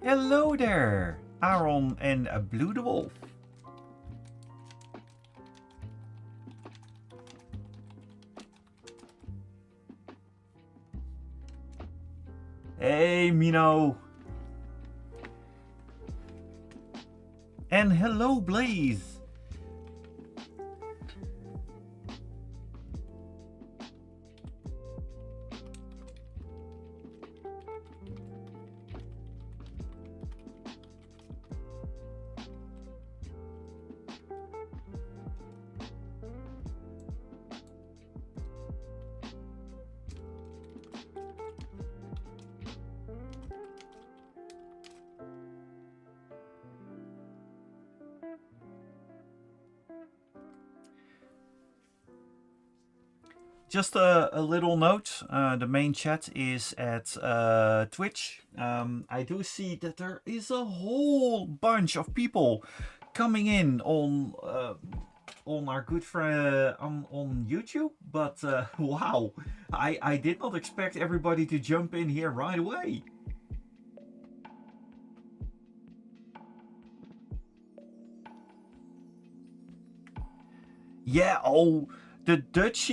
Hello there, Aaron and Blue the Wolf. Hey, Mino. And hello, Blaze. Just a little note, the main chat is at Twitch. I do see that there is a whole bunch of people coming in on our good friend on YouTube, but wow, I did not expect everybody to jump in here right away. Yeah, oh, the Dutch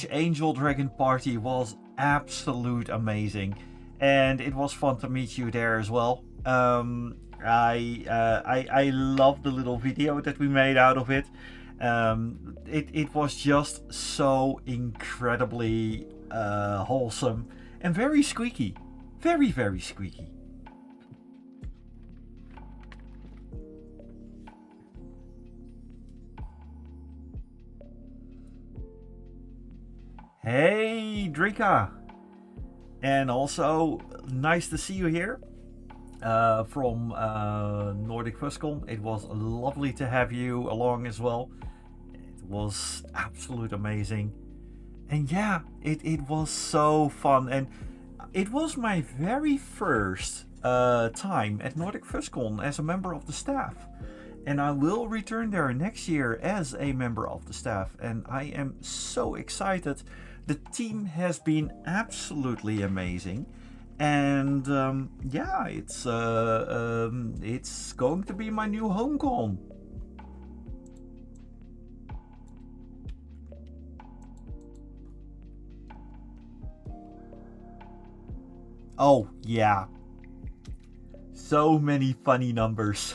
Angel Dragon party was absolute amazing, and it was fun to meet you there as well. I love the little video that we made out of it. It was just so incredibly wholesome and very squeaky, very squeaky. Hey, Drika! And also, nice to see you here from Nordic Fuscon. It was lovely to have you along as well. It was absolute amazing. And yeah, it was so fun. And it was my very first time at Nordic Fuscon as a member of the staff. And I will return there next year as a member of the staff. And I am so excited. The team has been absolutely amazing, and yeah, it's going to be my new home con. Oh yeah, so many funny numbers.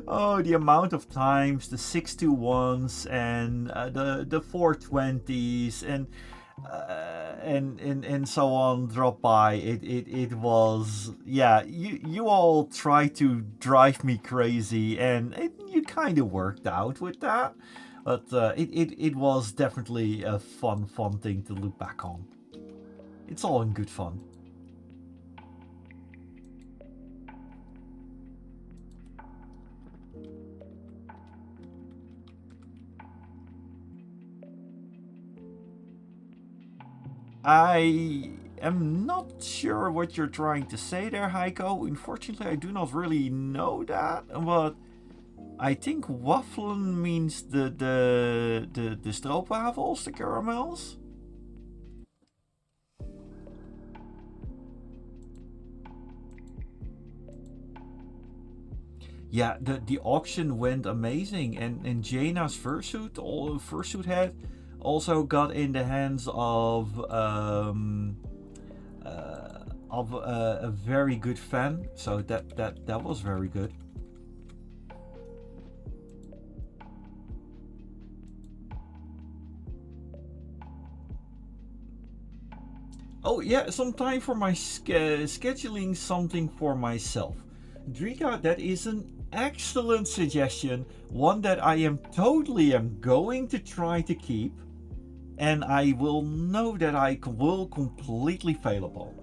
Oh, the amount of times the 621s and the 420s and so on drop by. It was, yeah, you all tried to drive me crazy, and you kind of worked out with that, but it was definitely a fun thing to look back on. It's all in good fun. I am not sure what you're trying to say there, Heiko. Unfortunately, I do not really know that, but I think waffelen means the stroopwafels, the caramels. Yeah, the auction went amazing, and Jaina's fursuit head also got in the hands of a very good fan, so that was very good. Oh yeah, some time for my scheduling something for myself. Drika, that is an excellent suggestion, one that I am going to try to keep, and I will know that I will completely fail upon.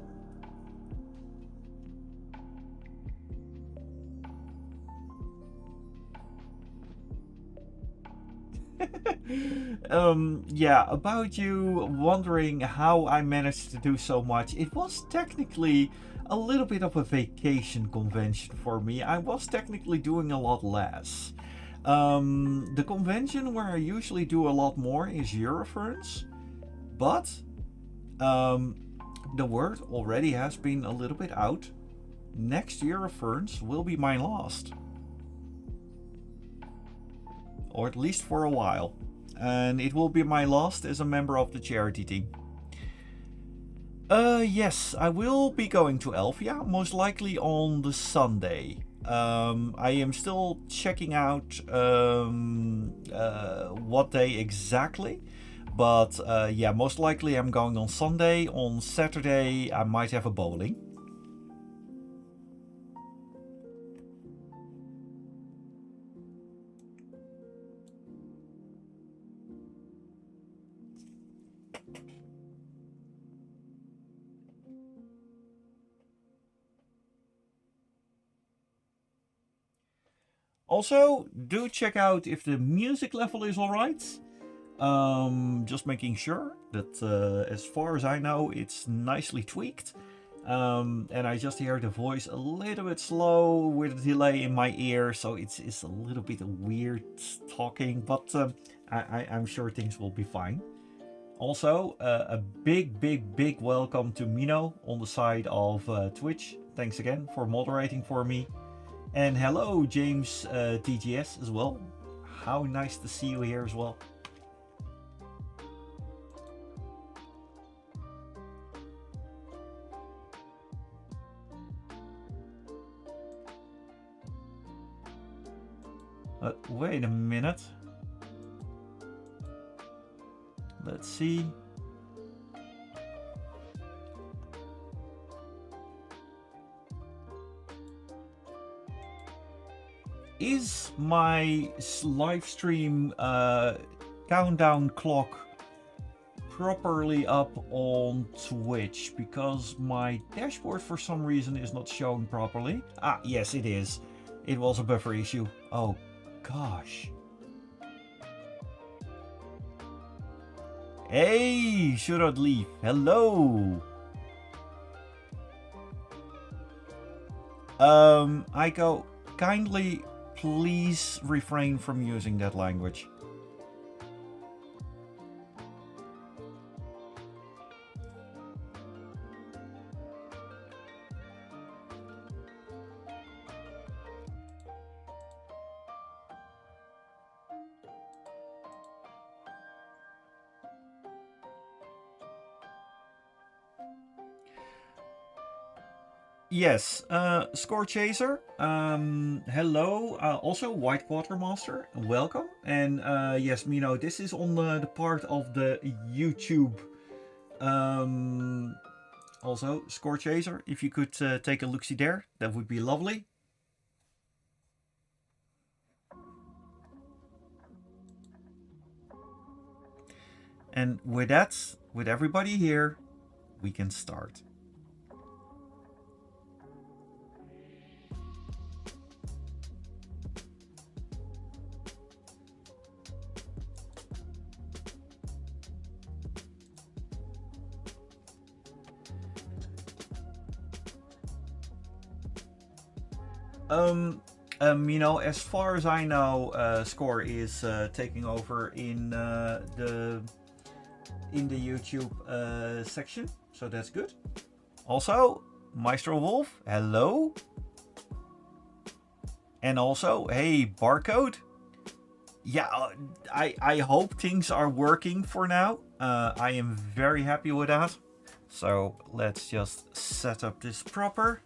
Yeah, about you wondering how I managed to do so much. It was technically a little bit of a vacation convention for me. I was technically doing a lot less. The convention where I usually do a lot more is Eurofurence, but the word already has been a little bit out. Next year of Ferns will be my last. Or at least for a while. And it will be my last as a member of the charity team. Yes, I will be going to Elfia, most likely on the Sunday. I am still checking out what day exactly. But yeah, most likely I'm going on Sunday. On Saturday I might have a bowling. Also, do check out if the music level is alright. Just making sure that as far as I know, it's nicely tweaked. And I just hear the voice a little bit slow with a delay in my ear, so it's a little bit weird talking, but I'm sure things will be fine. Also, a big welcome to Mino on the side of Twitch. Thanks again for moderating for me. And hello, James TGS as well. How nice to see you here as well. Wait a minute. Let's see. Is my live stream countdown clock properly up on Twitch? Because my dashboard for some reason is not showing properly. Ah, yes it is. It was a buffer issue. Oh gosh. Hey, should not leave. Hello. Aiko, kindly please refrain from using that language. Yes, Score Chaser, hello, also White Quartermaster, welcome. And yes, Mino, this is on the part of the YouTube. Also, Score Chaser, if you could take a look-see there, that would be lovely. And with that, with everybody here, we can start. You know, as far as I know, Score is taking over in the YouTube section, so that's good. Also, Maestro Wolf, hello. And also, hey, Barcode. Yeah, I hope things are working for now. I am very happy with that. So let's just set up this proper.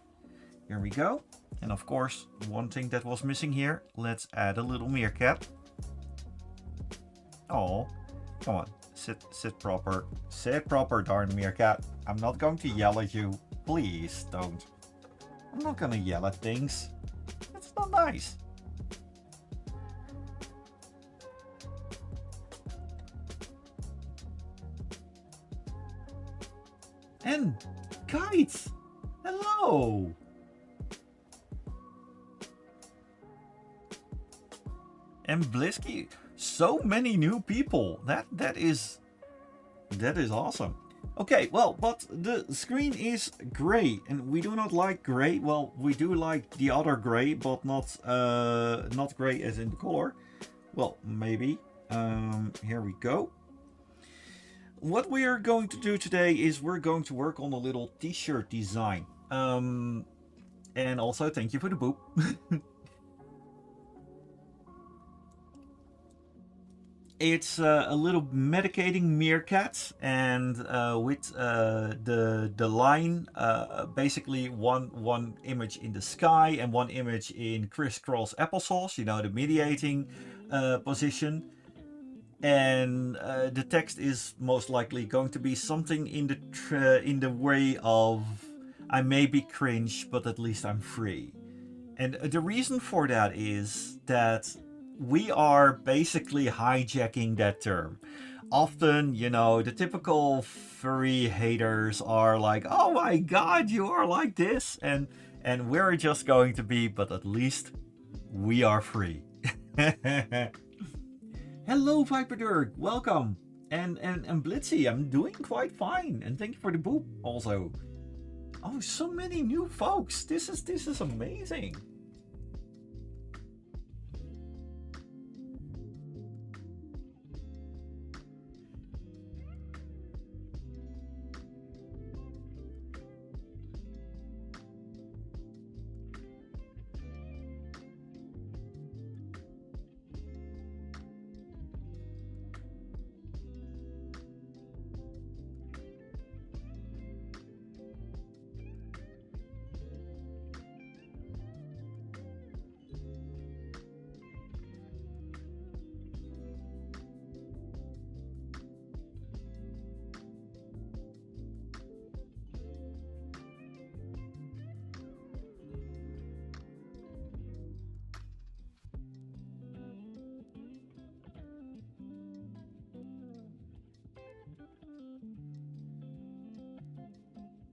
Here we go. And of course, one thing that was missing here, let's add a little meerkat. Oh, come on, sit proper. Sit proper, darn meerkat. I'm not going to yell at you. Please don't. I'm not gonna yell at things. It's not nice. And kites, hello. And Blisky, so many new people. That is awesome. Okay, well, but the screen is gray, and we do not like gray. Well, we do like the other gray, but not gray as in the color. Well, maybe. Here we go. what we are going to do today is we're going to work on a little t-shirt design. And also thank you for the boop. It's a little medicating meerkat, and with the line, basically one image in the sky and one image in crisscross applesauce. You know, the mediating position. And the text is most likely going to be something in the way of I may be cringe, but at least I'm free. And the reason for that is that we are basically hijacking that term. Often, you know, the typical furry haters are like, "Oh my god, you are like this," and we're just going to be, but at least we are free. Hello, Viperdirk, welcome. And Blitzy, I'm doing quite fine, and thank you for the boop also. Oh, so many new folks. This is amazing.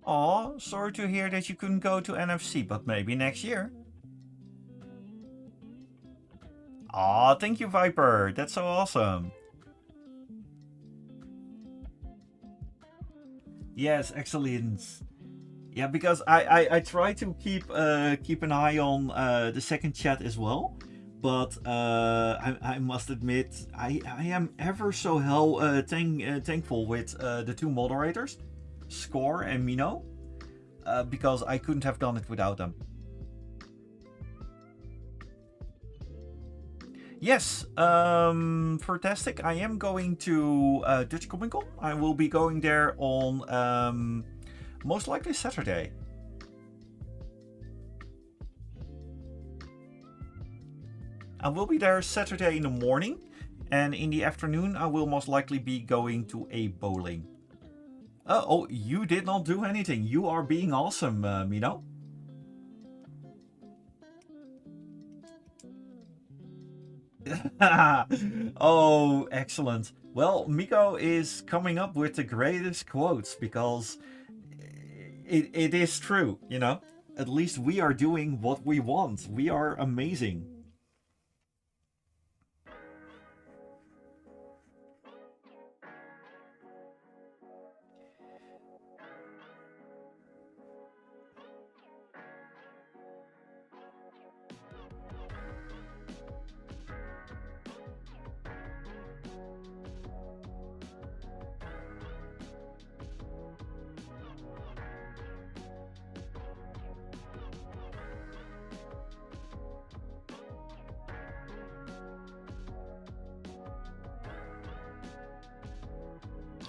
Aw, sorry to hear that you couldn't go to NFC, but maybe next year. Aw, thank you, Viper. That's so awesome. Yes, excellent. Yeah, because I try to keep an eye on the second chat as well, but I must admit I am ever so thankful with the two moderators, Score and Mino, because I couldn't have done it without them. Yes, fantastic. I am going to Dutch Comic Con. I will be going there on most likely Saturday. I will be there Saturday in the morning, and in the afternoon I will most likely be going to a bowling. Oh, you did not do anything. You are being awesome, Mino. Oh, excellent. Well, Miko is coming up with the greatest quotes because it is true, you know? At least we are doing what we want. We are amazing.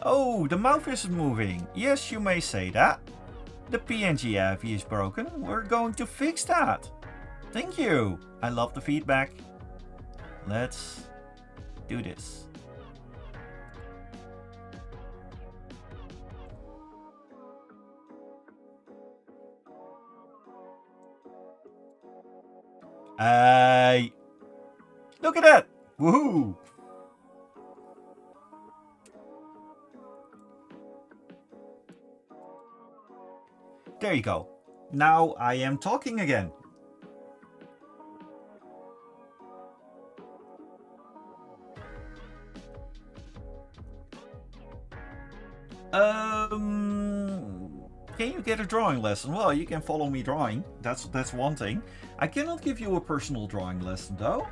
Oh, the mouth isn't moving. Yes, you may say that. The PNG AVI is broken. We're going to fix that. Thank you. I love the feedback. Let's do this. Look at that. Woohoo. There you go. Now I am talking again. Can you get a drawing lesson? Well, you can follow me drawing. That's one thing. I cannot give you a personal drawing lesson though.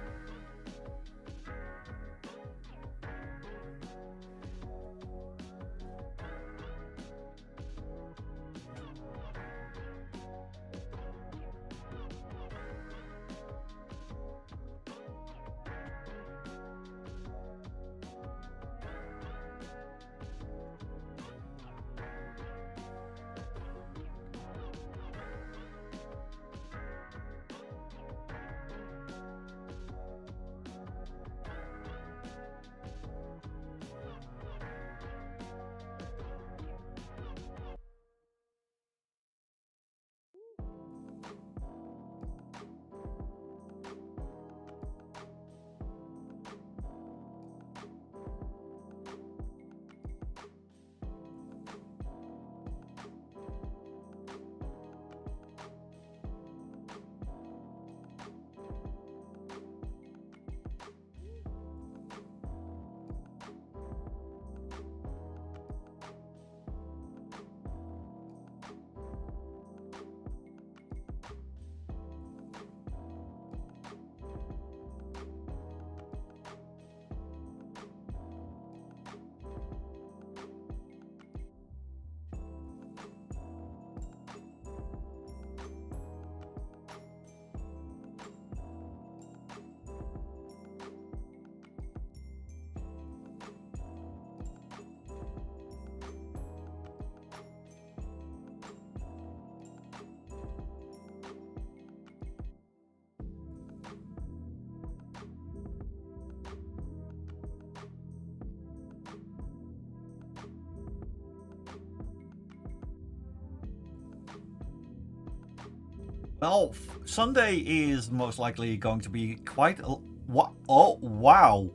Well, Sunday is most likely going to be quite. What? Oh, wow.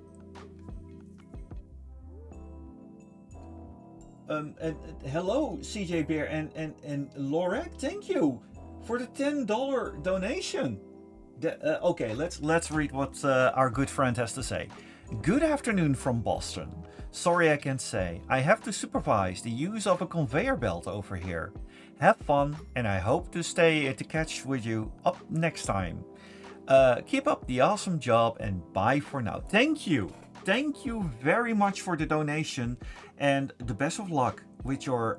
Hello, CJ Bear and Lorek. Thank you for the $10 donation. Okay, let's read what our good friend has to say. Good afternoon from Boston. Sorry I can't say. I have to supervise the use of a conveyor belt over here. Have fun, and I hope to stay to catch with you up next time. Keep up the awesome job, and bye for now. Thank you. Thank you very much for the donation, and the best of luck with your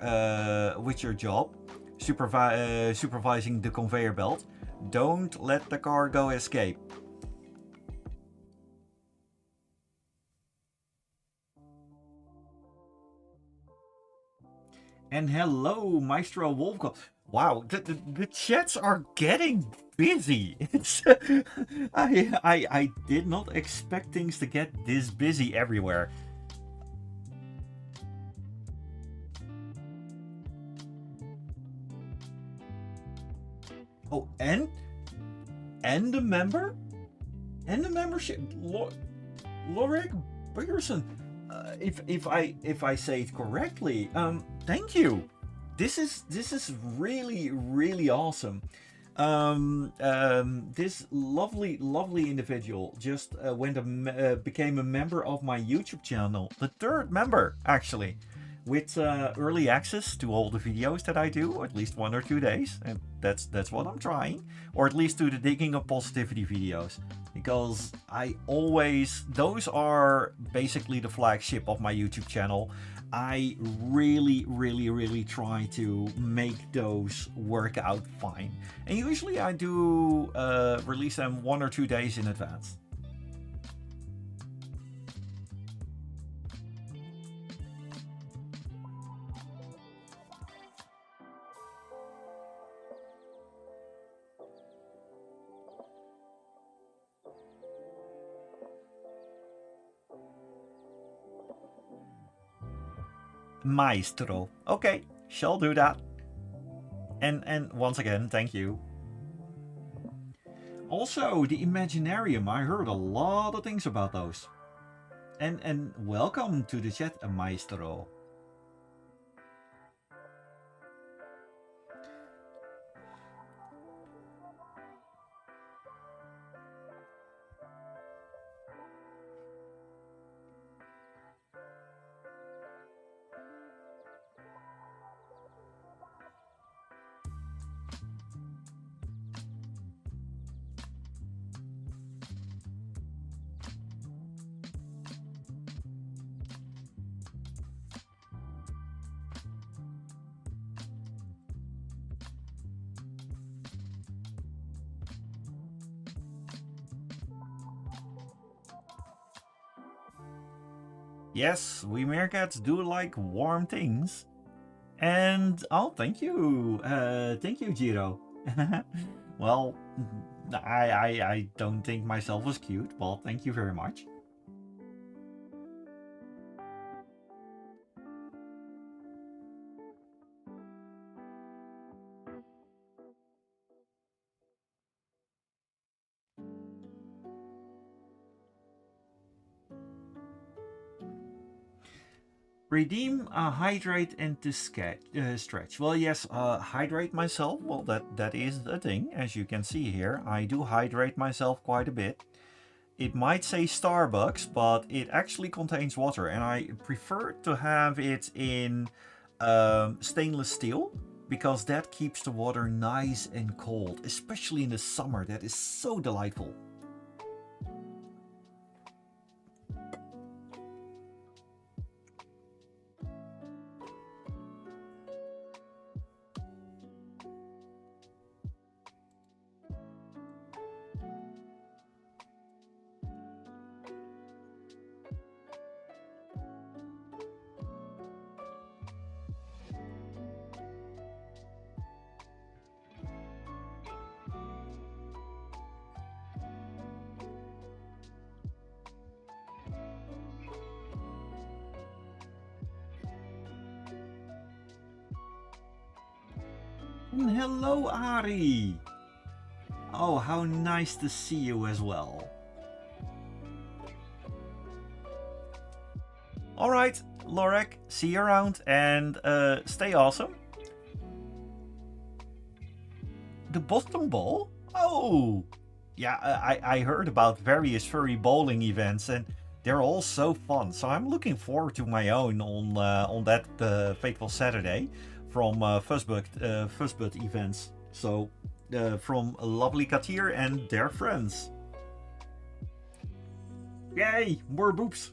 job, supervising the conveyor belt. Don't let the cargo escape. And hello, Maestro Wolfco. Wow, the chats are getting busy. It's I did not expect things to get this busy everywhere. Oh, and the member, and the membership, Lorek Pearson. If I say it correctly, thank you. This is really awesome. This lovely individual just became a member of my YouTube channel, the third member actually, with early access to all the videos that I do, at least 1 or 2 days, and that's what I'm trying, or at least to the digging of positivity videos, because those are basically the flagship of my YouTube channel. I really try to make those work out fine, and usually I do release them 1 or 2 days in advance. Maestro. Okay, shall do that. And once again, thank you. Also, the Imaginarium. I heard a lot of things about those. And welcome to the chat, Maestro. Yes, we meerkats do like warm things. And oh, thank you, Jiro. Well, I don't think myself was cute. Well, thank you very much. Redeem, hydrate, and to stretch. Well, yes, hydrate myself. Well, that is a thing. As you can see here, I do hydrate myself quite a bit. It might say Starbucks, but it actually contains water, and I prefer to have it in stainless steel, because that keeps the water nice and cold, especially in the summer. That is so delightful. Hello, Ari. Oh, how nice to see you as well. Alright, Lorek, see you around and stay awesome. The Boston Bowl? Oh! Yeah, I heard about various furry bowling events and they're all so fun. So I'm looking forward to my own on that fateful Saturday from Fuzzbud events. So from lovely Katir and their friends. Yay! More boobs!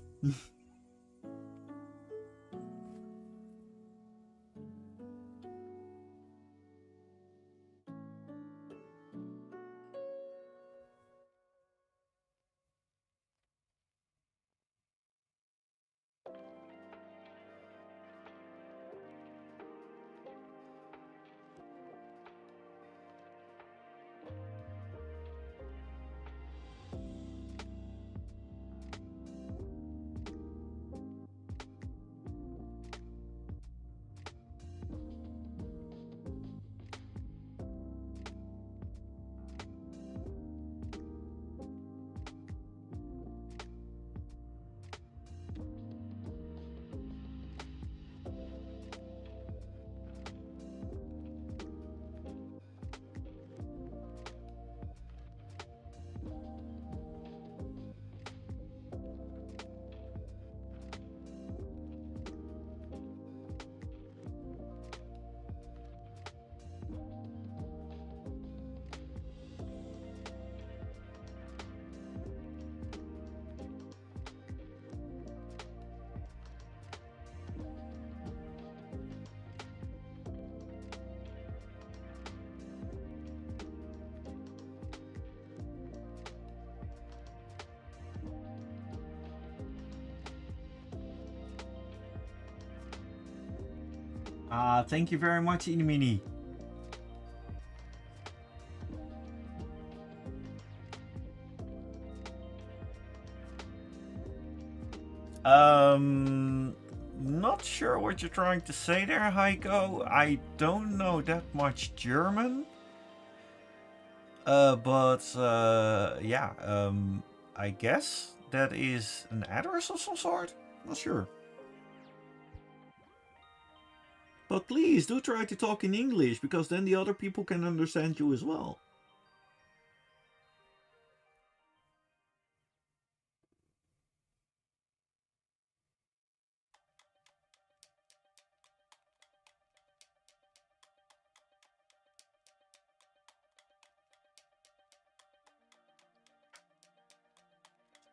Thank you very much, Inimini. Not sure what you're trying to say there, Heiko. I don't know that much German. Yeah, I guess that is an address of some sort? Not sure. But please do try to talk in English, because then the other people can understand you as well.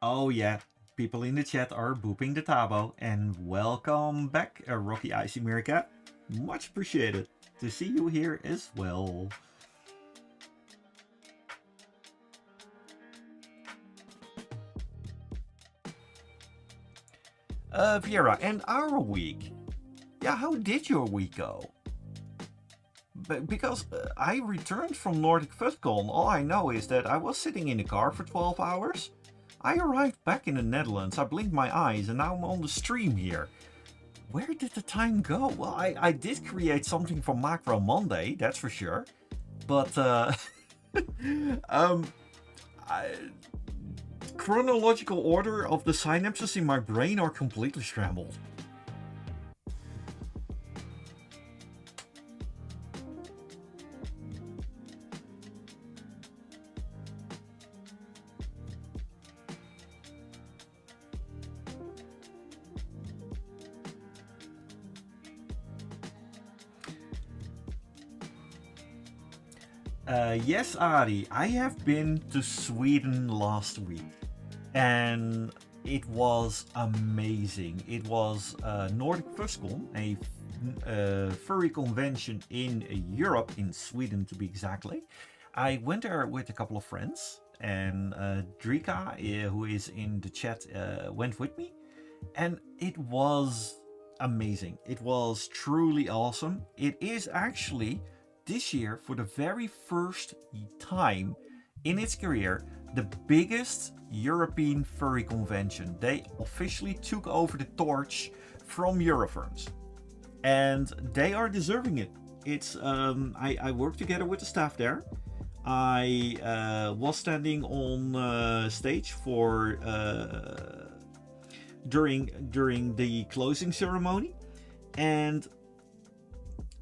Oh yeah, people in the chat are booping the tabo, and welcome back, Rocky Icy Meerkat. Much appreciated to see you here as well. Viera, and our week. Yeah, how did your week go? Because I returned from Nordic FutCon, all I know is that I was sitting in the car for 12 hours. I arrived back in the Netherlands, I blinked my eyes, and now I'm on the stream here. Where did the time go? Well, I did create something for Macro Monday, that's for sure. But, chronological order of the synapses in my brain are completely scrambled. Yes, Ari, I have been to Sweden last week and it was amazing. It was Nordic FutCon, a furry convention in Europe, in Sweden to be exactly. I went there with a couple of friends and Drika, who is in the chat, went with me, and it was amazing. It was truly awesome. It is actually this year, for the very first time in its career, the biggest European furry convention. They officially took over the torch from Eurofurence, and they are deserving it. It's I work together with the staff there. I was standing on stage for during the closing ceremony, and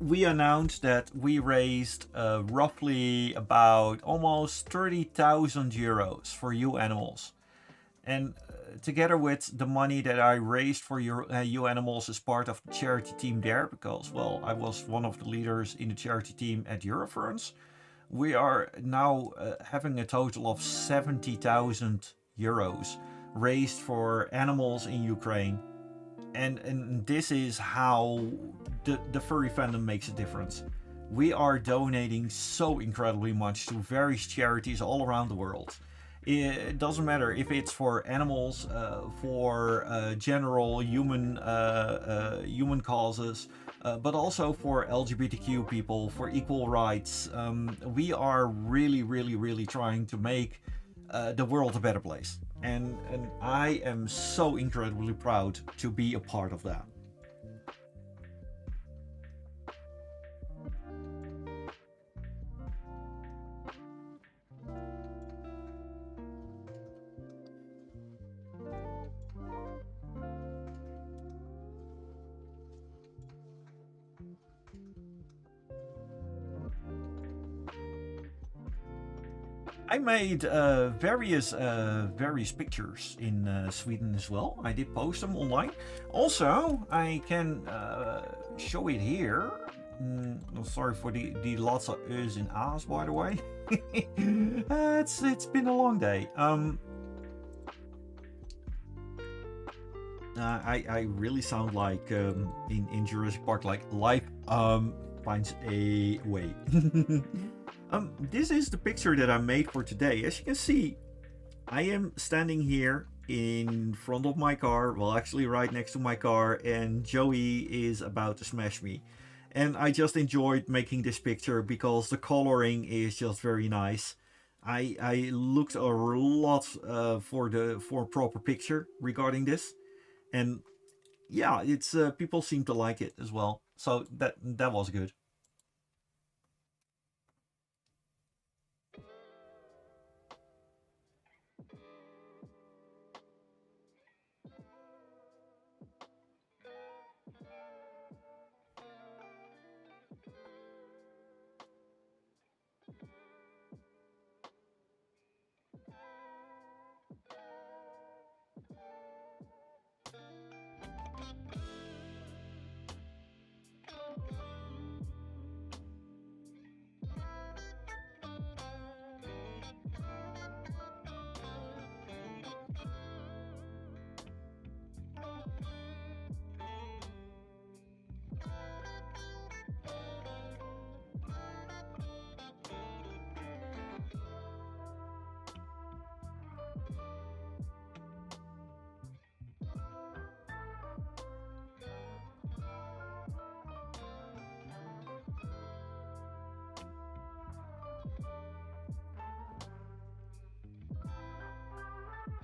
we announced that we raised roughly about almost 30,000 euros for you animals. And together with the money that I raised for you animals as part of the charity team there, because, well, I was one of the leaders in the charity team at Eurofurence, we are now having a total of 70,000 euros raised for animals in Ukraine. And this is how the furry fandom makes a difference. We are donating so incredibly much to various charities all around the world. It doesn't matter if it's for animals, for general human causes, but also for LGBTQ people, for equal rights. We are really trying to make the world a better place. And I am so incredibly proud to be a part of that. I made various pictures in Sweden as well. I did post them online. Also, I can show it here. Sorry for the lots of U's and A's, by the way. It's been a long day. I really sound like in Jurassic Park, like life finds a way. This is the picture that I made for today. As you can see, I am standing here in front of my car, well, actually right next to my car, and Joey is about to smash me. And I just enjoyed making this picture because the coloring is just very nice. I looked a lot for a proper picture regarding this, and yeah, it's people seem to like it as well. So that was good.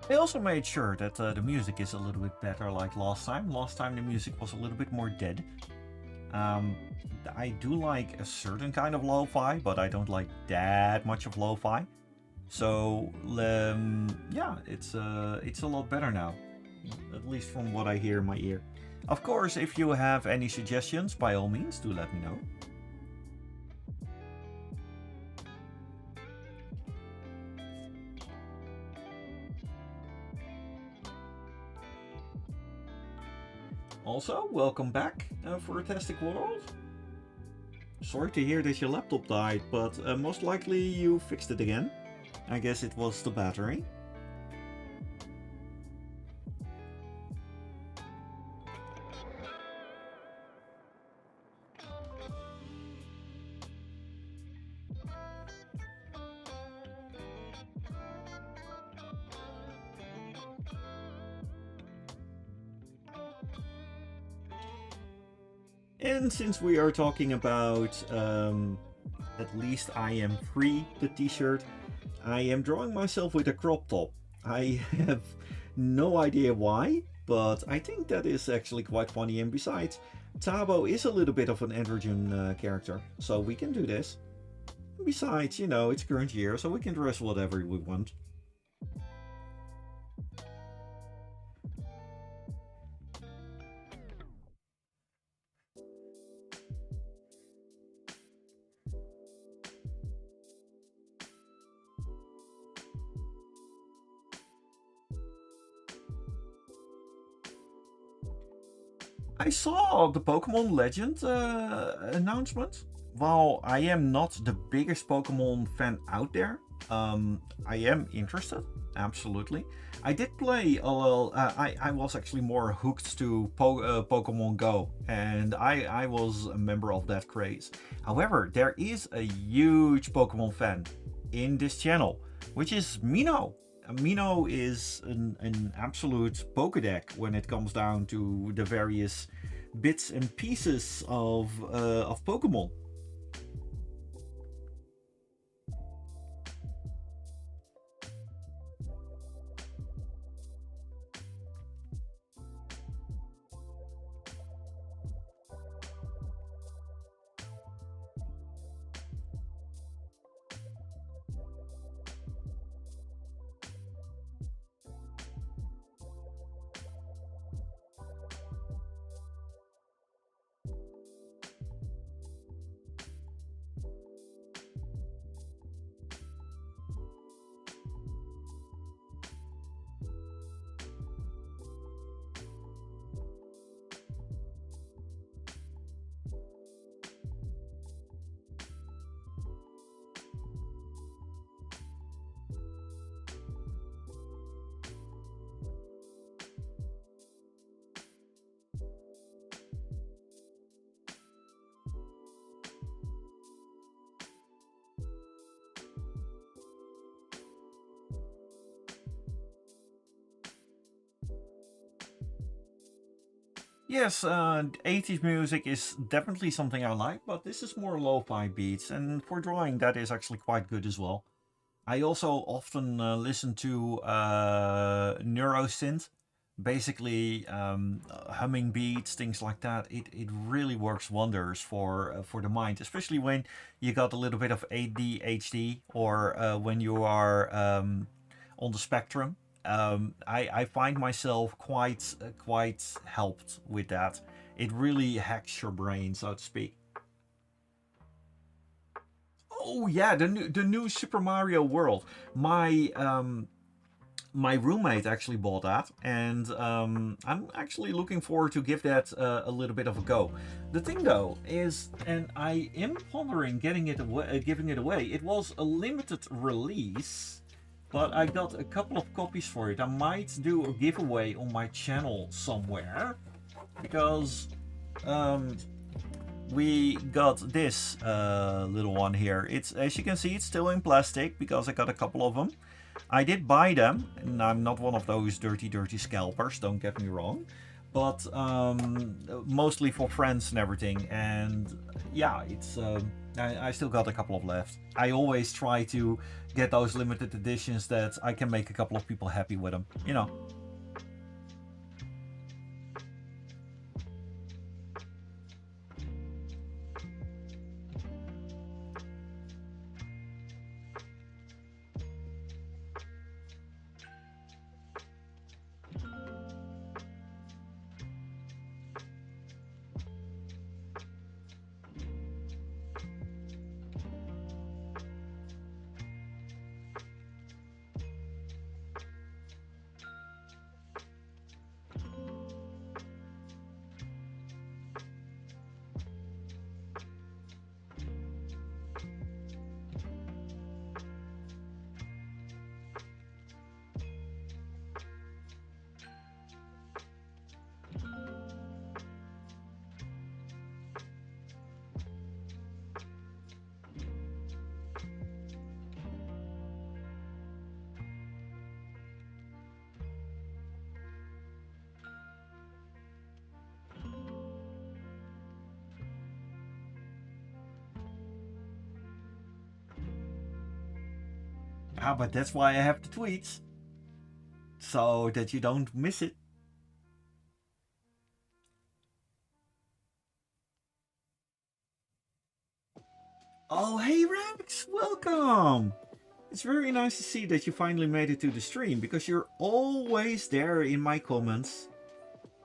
I also made sure that the music is a little bit better like last time. Last time the music was a little bit more dead. Um, I do like a certain kind of lo-fi, but I don't like that much of lo-fi. So yeah, it's a lot better now, at least from what I hear in my ear. Of course, if you have any suggestions, by all means, do let me know. Also, welcome back for a Fantastic World. Sorry to hear that your laptop died, but most likely you fixed it again. I guess it was the battery. And since we are talking about at least I am free, the t-shirt, I am drawing myself with a crop top. I have no idea why, but I think that is actually quite funny, and besides, Tabo is a little bit of an androgen character, so we can do this. Besides, you know, it's current year, so we can dress whatever we want. I saw the Pokemon Legend announcement. While I am not the biggest Pokemon fan out there, I am interested. Absolutely. I did play a little. I was actually more hooked to Pokemon Go, and I was a member of that craze. However, there is a huge Pokemon fan in this channel, which is Mino. Mino is an absolute Pokédex when it comes down to the various bits and pieces of Pokemon. Yes, 80s music is definitely something I like, but this is more lo-fi beats, and for drawing that is actually quite good as well. I also often listen to neurosynth, basically humming beats, things like that. It really works wonders for the mind, especially when you got a little bit of ADHD or when you are on the spectrum. I find myself quite helped with that. It really hacks your brain, so to speak. Oh yeah, the new Super Mario World. My roommate actually bought that, and I'm actually looking forward to give that a little bit of a go. The thing though is, and I am pondering getting it away, giving it away. It was a limited release, but I got a couple of copies for it. I might do a giveaway on my channel somewhere because um, we got this little one here. It's, as you can see, it's still in plastic because I got a couple of them. I did buy them, and I'm not one of those dirty scalpers, don't get me wrong, but mostly for friends and everything. And yeah, it's I still got a couple of left. I always try to get those limited editions that I can make a couple of people happy with them, you know. Ah, but that's why I have the tweets, so that you don't miss it. Oh, hey Rex, welcome! It's very nice to see that you finally made it to the stream, because you're always there in my comments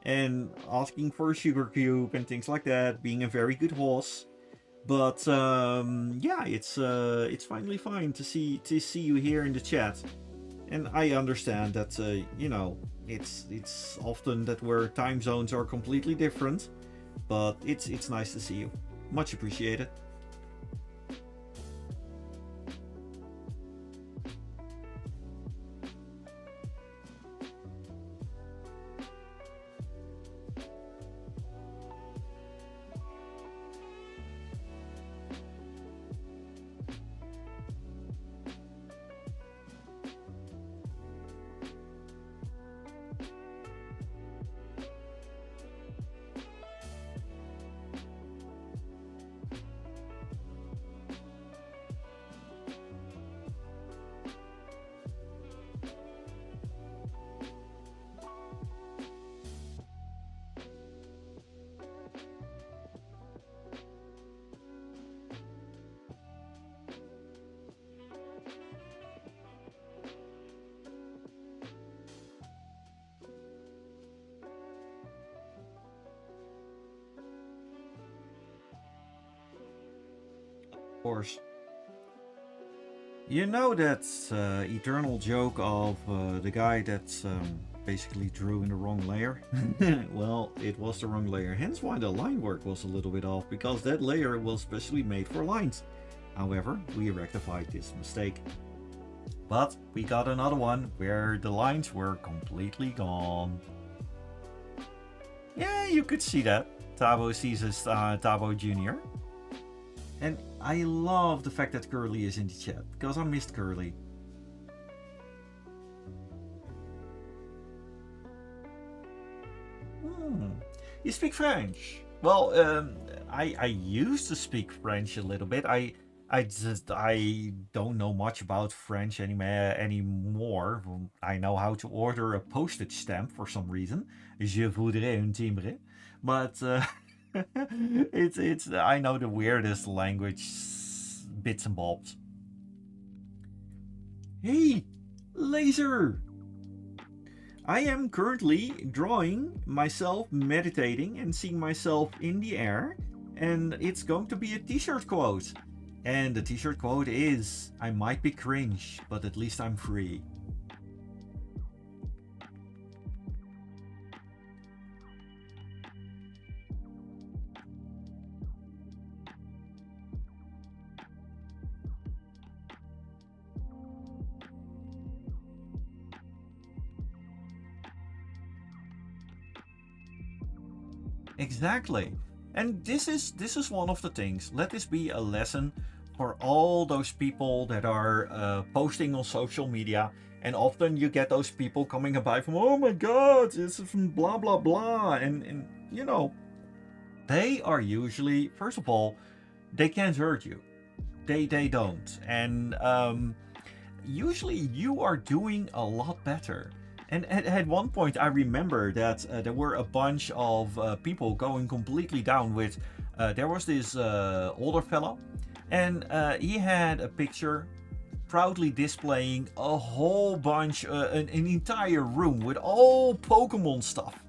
and asking for a sugar cube and things like that, being a very good host. But yeah, it's finally fine to see you here in the chat, and I understand that you know, it's often that where time zones are completely different, but it's nice to see you. Much appreciated. Course. You know that eternal joke of the guy that basically drew in the wrong layer? Well, it was the wrong layer, hence why the line work was a little bit off, because that layer was specially made for lines. However, we rectified this mistake. But we got another one where the lines were completely gone. Yeah, you could see that. Tabo sees his Tabo Jr. And I love the fact that Curly is in the chat, because I missed Curly. You speak French? Well, I used to speak French a little bit. I don't know much about French anymore. I know how to order a postage stamp for some reason. Je voudrais un timbre. But it's I know the weirdest language bits and bobs. Hey, Laser! I am currently drawing myself meditating and seeing myself in the air, and it's going to be a t-shirt quote. And the t-shirt quote is, I might be cringe, but at least I'm free. Exactly. And this is one of the things. Let this be a lesson for all those people that are posting on social media, and often you get those people coming by from, oh my god, it's from blah blah blah, and you know, they are usually, first of all, they can't hurt you. They don't, and usually you are doing a lot better. And at one point, I remember that there were a bunch of people going completely down with. There was this older fellow, and he had a picture proudly displaying a whole bunch, an entire room with all Pokemon stuff,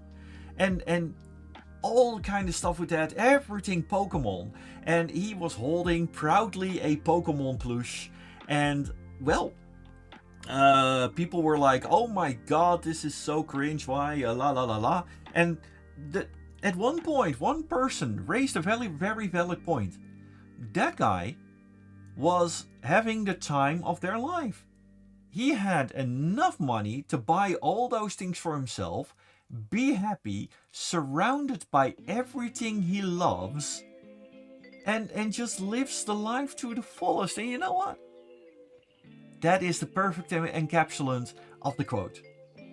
and all kind of stuff with that, everything Pokemon. And he was holding proudly a Pokemon plush, and well, people were like, oh my god, this is so cringe, why, la la la la. And at one point, one person raised a very, very valid point. That guy was having the time of their life. He had enough money to buy all those things for himself, be happy, surrounded by everything he loves, and just lives the life to the fullest. And you know what? That is the perfect encapsulant of the quote.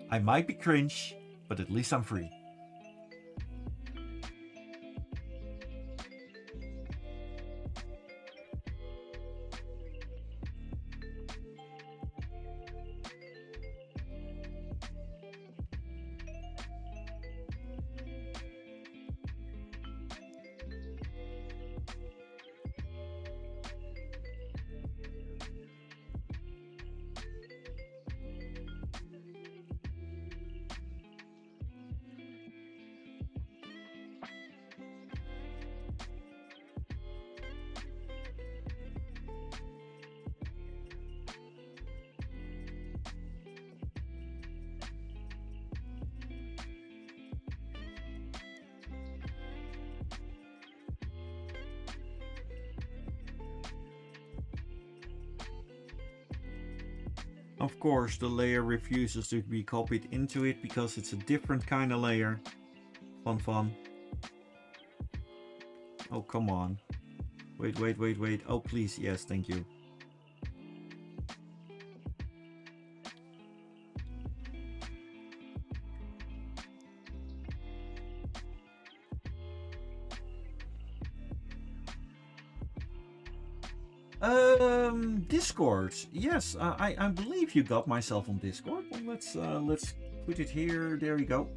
I might be cringe, but at least I'm free. Of course, the layer refuses to be copied into it because it's a different kind of layer. Fun. Oh, come on. Wait. Oh, please. Yes, thank you. Discord. Yes, I believe you got myself on Discord. Well, let's put it here. There we go.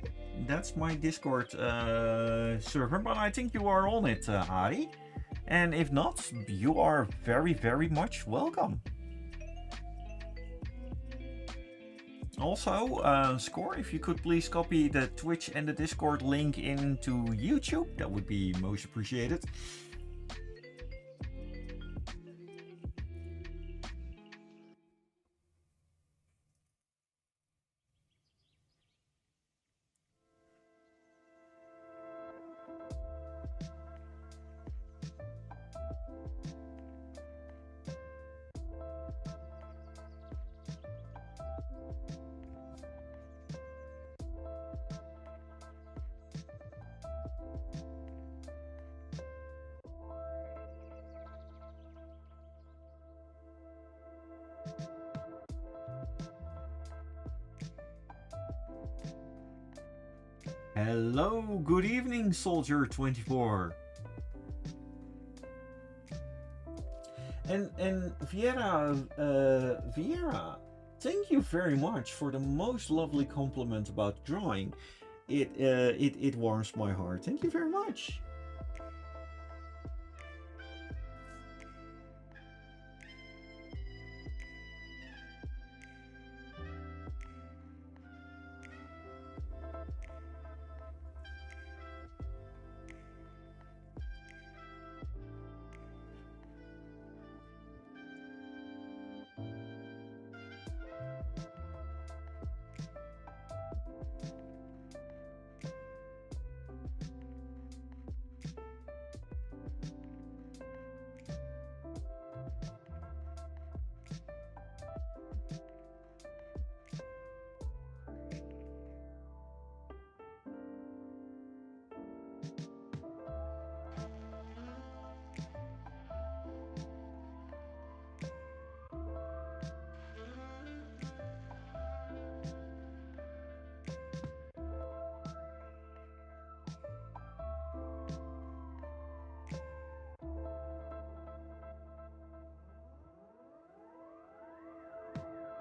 That's my Discord server, but I think you are on it, Ari. And if not, you are very much welcome. Also, Score, if you could please copy the Twitch and the Discord link into YouTube, that would be most appreciated. Hello, good evening, Soldier24. And Vieira, thank you very much for the most lovely compliment about drawing. It warms my heart. Thank you very much.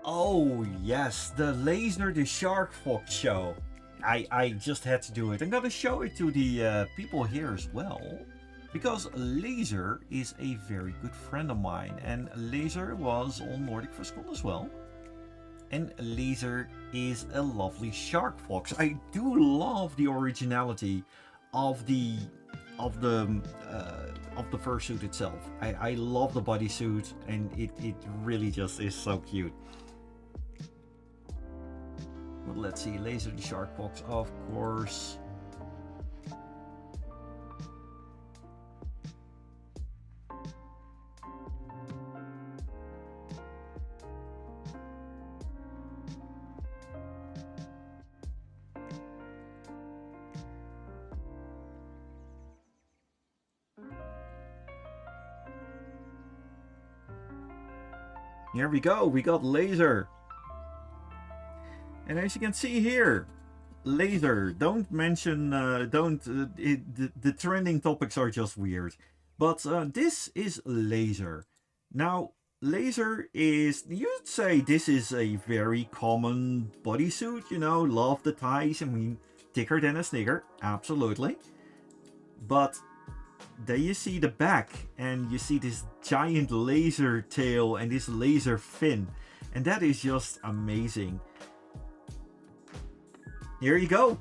Oh yes, the Laser the Shark Fox show. I just had to do it. I'm gonna show it to the people here as well. Because Laser is a very good friend of mine. And Laser was on Nordic Friscon as well. And Laser is a lovely shark fox. I do love the originality of the fursuit itself. I love the bodysuit, and it really just is so cute. But let's see, Laser the Shark Fox, of course. Here we go, we got Laser. And as you can see here, Laser, don't mention, the trending topics are just weird. But this is Laser. Now, Laser is, you'd say this is a very common bodysuit, you know, love the ties, I mean, thicker than a Snicker, absolutely. But there you see the back, and you see this giant laser tail and this laser fin, and that is just amazing. Here you go.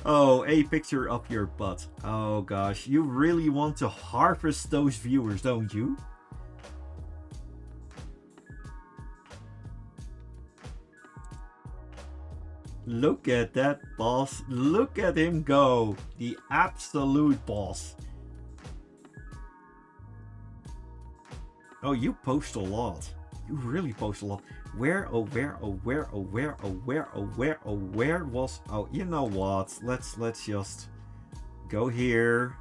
Oh, a picture of your butt. Oh gosh, you really want to harvest those viewers, don't you? Look at that boss. Look at him go. The absolute boss. Oh, you post a lot. You really post a lot. Where, oh, where, oh, where, oh, where, oh, where, oh, where, oh, where was... Oh, you know what? Let's just go here.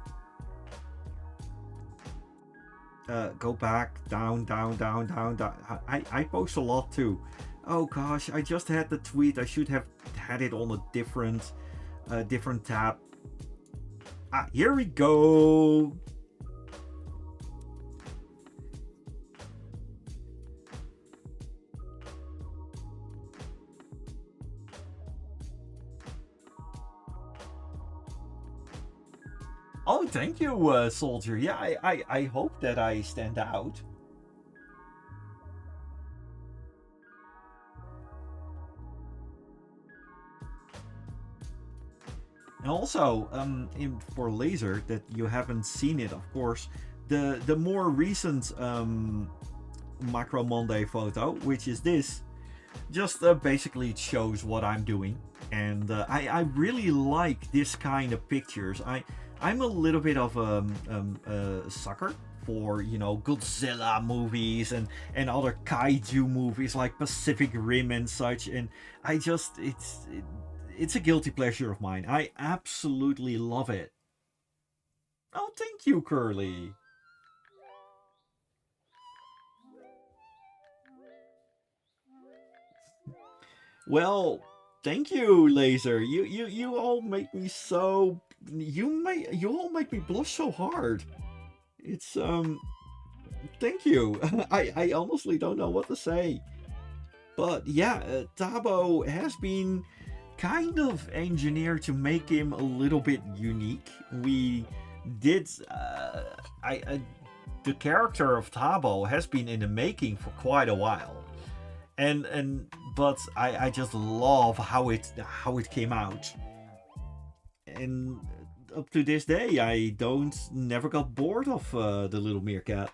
Go back, down, down, down, down, down. I post a lot too. Oh gosh, I just had the tweet. I should have had it on a different tab. Ah, here we go. Oh, thank you, Soldier. Yeah, I hope that I stand out. And also, for Laser, that you haven't seen it, of course, the more recent Macro Monday photo, which is this, just basically shows what I'm doing. And I really like this kind of pictures. I'm a little bit of a sucker for, you know, Godzilla movies and other kaiju movies like Pacific Rim and such. And I just, it's a guilty pleasure of mine. I absolutely love it. Oh, thank you, Curly. Well, thank you, Laser. You all make me so you all make me blush so hard. It's thank you. I honestly don't know what to say. But yeah, Tabo has been kind of engineered to make him a little bit unique. We did I the character of Tabo has been in the making for quite a while. And but I just love how it came out. And up to this day, I don't never got bored of the little meerkat.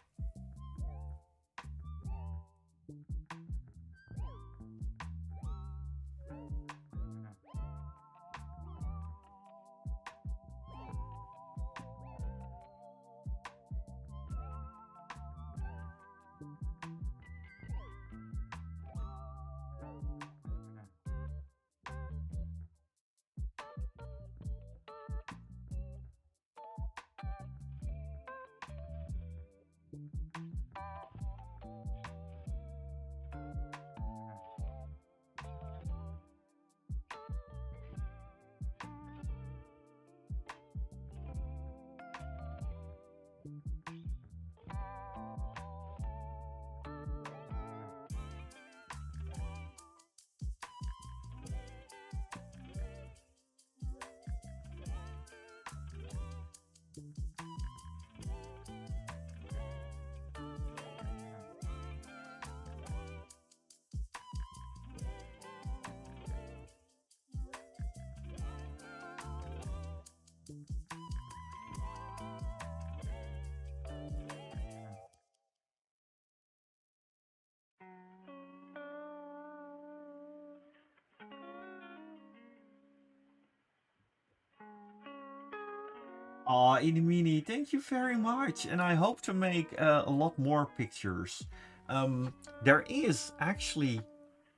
Aw, Inimini, thank you very much, and I hope to make a lot more pictures. Um, there is actually,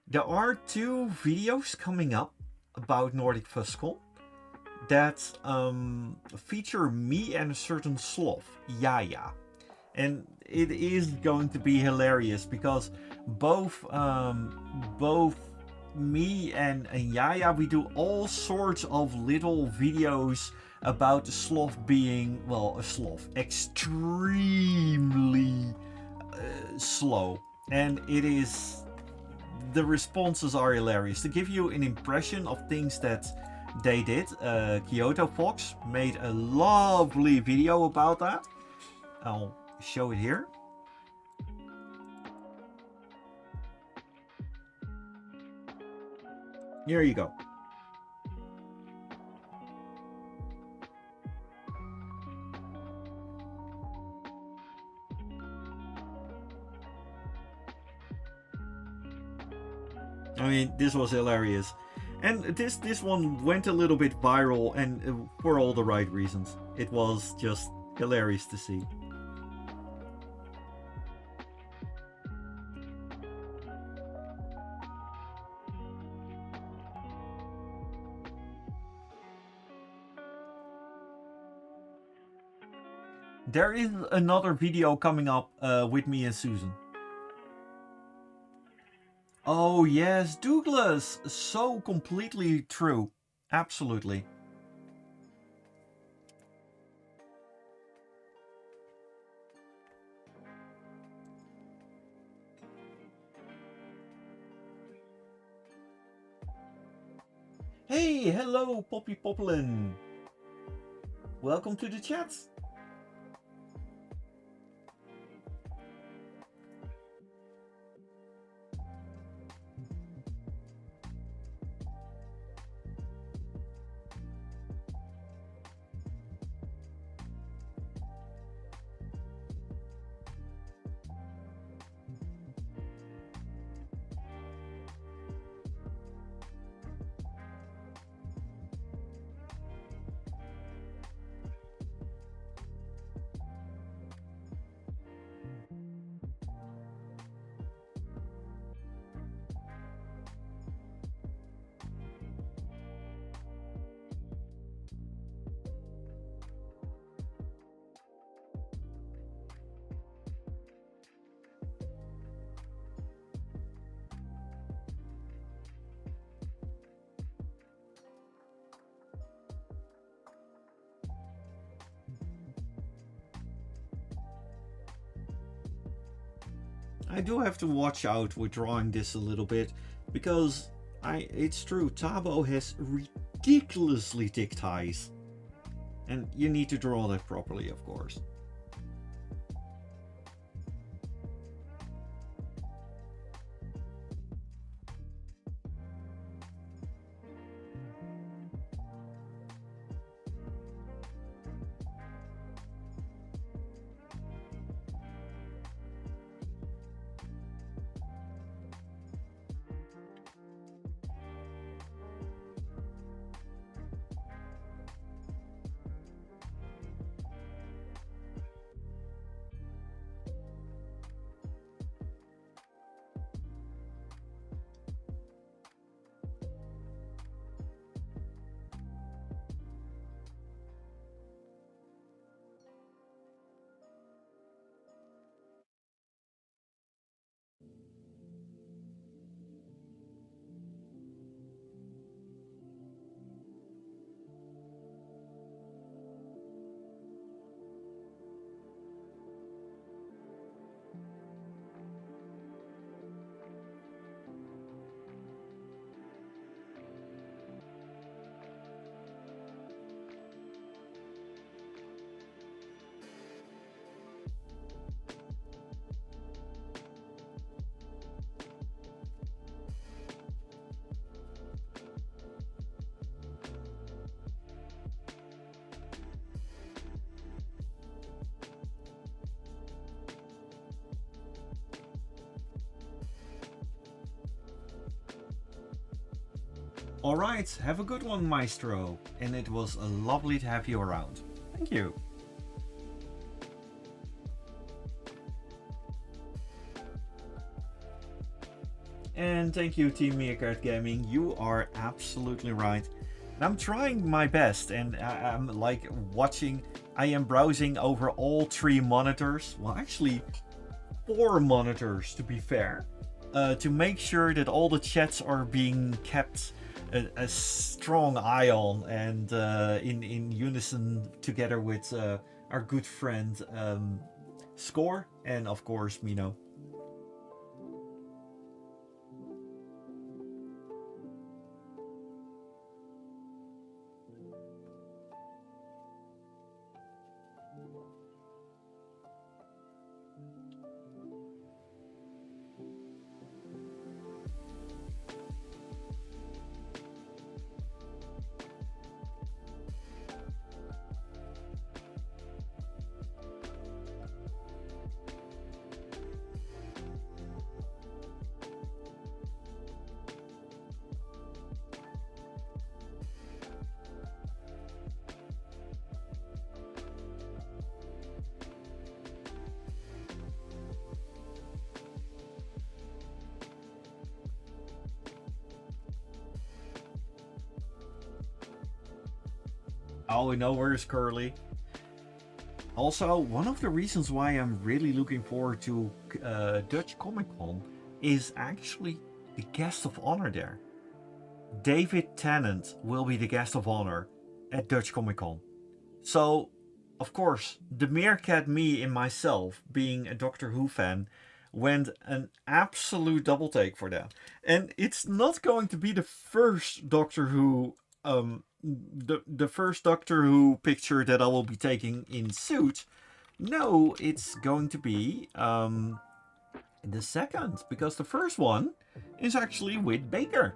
there are two videos coming up about Nordic Fuskel that feature me and a certain sloth, Yaya. And it is going to be hilarious because both me and Yaya, we do all sorts of little videos about the sloth being, well, a sloth, extremely slow. And it is, the responses are hilarious. To give you an impression of things that they did, Kyoto Fox made a lovely video about that. I'll show it here. Here you go. I mean, this was hilarious. And this one went a little bit viral, and for all the right reasons. It was just hilarious to see. There is another video coming up with me and Susan. Oh yes, Douglas! So completely true. Absolutely. Hey, hello, Poppy Poplin. Welcome to the chat. I do have to watch out with drawing this a little bit because it's true, Tabo has ridiculously thick ties. And you need to draw that properly, of course. Alright, have a good one, Maestro. And it was lovely to have you around. Thank you. And thank you, Team Meerkat Gaming. You are absolutely right. And I'm trying my best, and I'm like watching. I am browsing over all 3 monitors. Well, actually, 4 monitors to be fair. To make sure that all the chats are being kept a strong eye on and in unison together with our good friend Score and of course Mino. Oh, we know where's Curly. Also, one of the reasons why I'm really looking forward to Dutch Comic Con is actually the guest of honor there. David Tennant will be the guest of honor at Dutch Comic Con. So, of course, the meerkat me and myself, being a Doctor Who fan, went an absolute double take for that. And it's not going to be the first Doctor Who, the first Doctor Who picture that I will be taking in suit. No, it's going to be the second, because the first one is actually with Baker.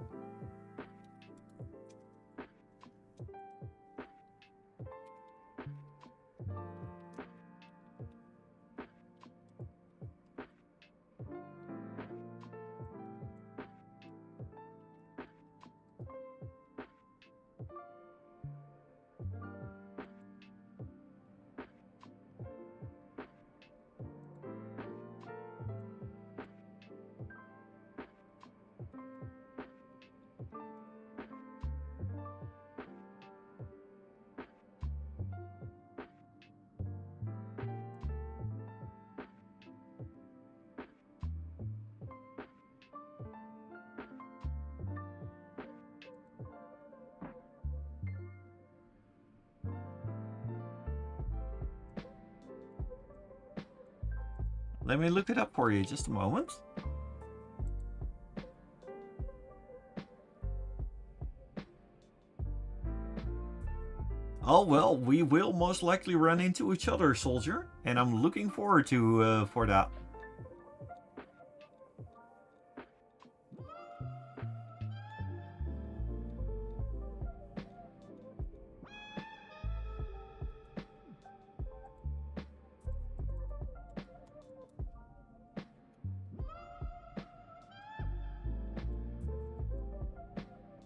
Let me look it up for you, just a moment. Oh well, we will most likely run into each other, soldier, and I'm looking forward to for that.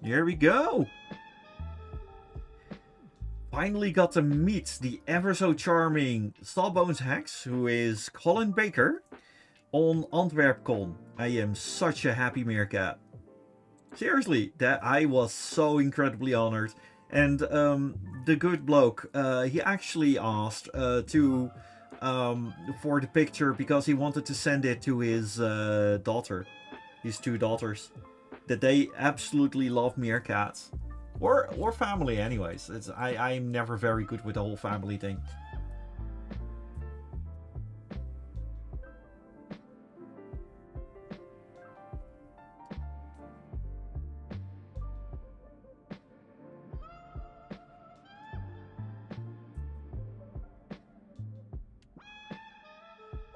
Here we go. Finally got to meet the ever so charming Stallbones Hex, who is Colin Baker, on AntwerpCon. I am such a happy meerkat. Seriously, that I was so incredibly honored. And the good bloke, he actually asked to for the picture because he wanted to send it to his daughter, his two daughters, that they absolutely love meerkats, or family. Anyways, I'm never very good with the whole family thing.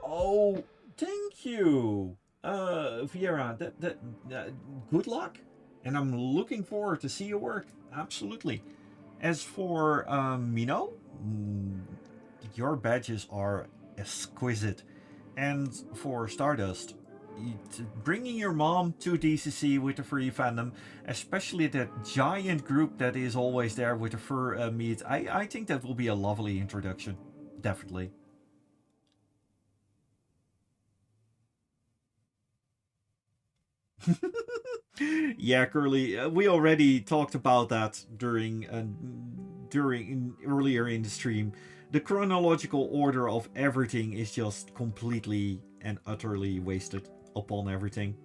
Oh, thank you, Viera. Good luck, and I'm looking forward to see your work. Absolutely. As for Mino, your badges are exquisite, and for Stardust, bringing your mom to DCC with the furry fandom, especially that giant group that is always there with the fur meet, I think that will be a lovely introduction. Definitely. Yeah, Curly, we already talked about that during earlier in the stream. The chronological order of everything is just completely and utterly wasted upon everything.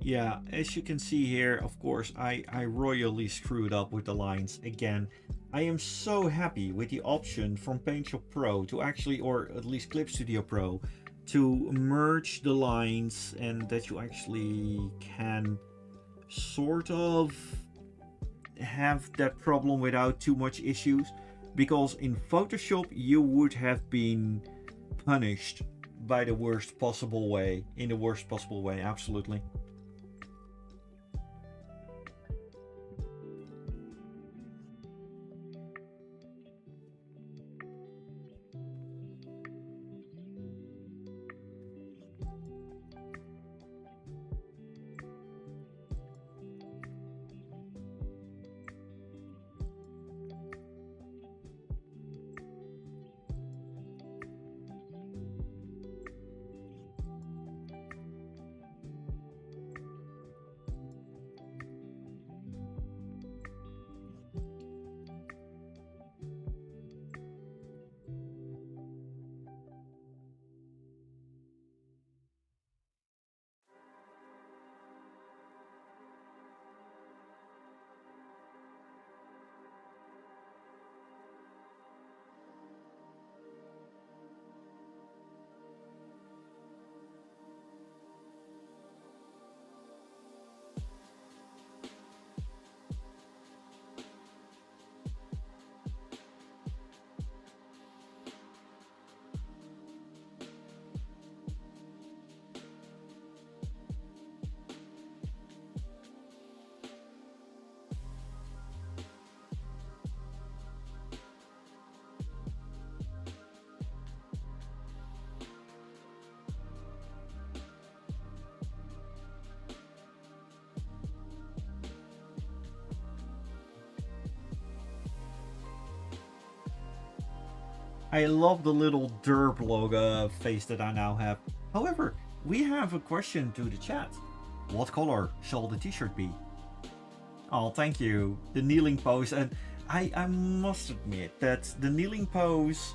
Yeah, as you can see here, of course, I royally screwed up with the lines again. I am so happy with the option from PaintShop Pro to actually, or at least Clip Studio Pro, to merge the lines and that you actually can sort of have that problem without too much issues. Because in Photoshop, you would have been punished by the worst possible way, in the worst possible way, absolutely. I love the little derp logo face that I now have. However, we have a question to the chat. What color shall the t-shirt be? Oh, thank you. The kneeling pose. And I must admit that the kneeling pose,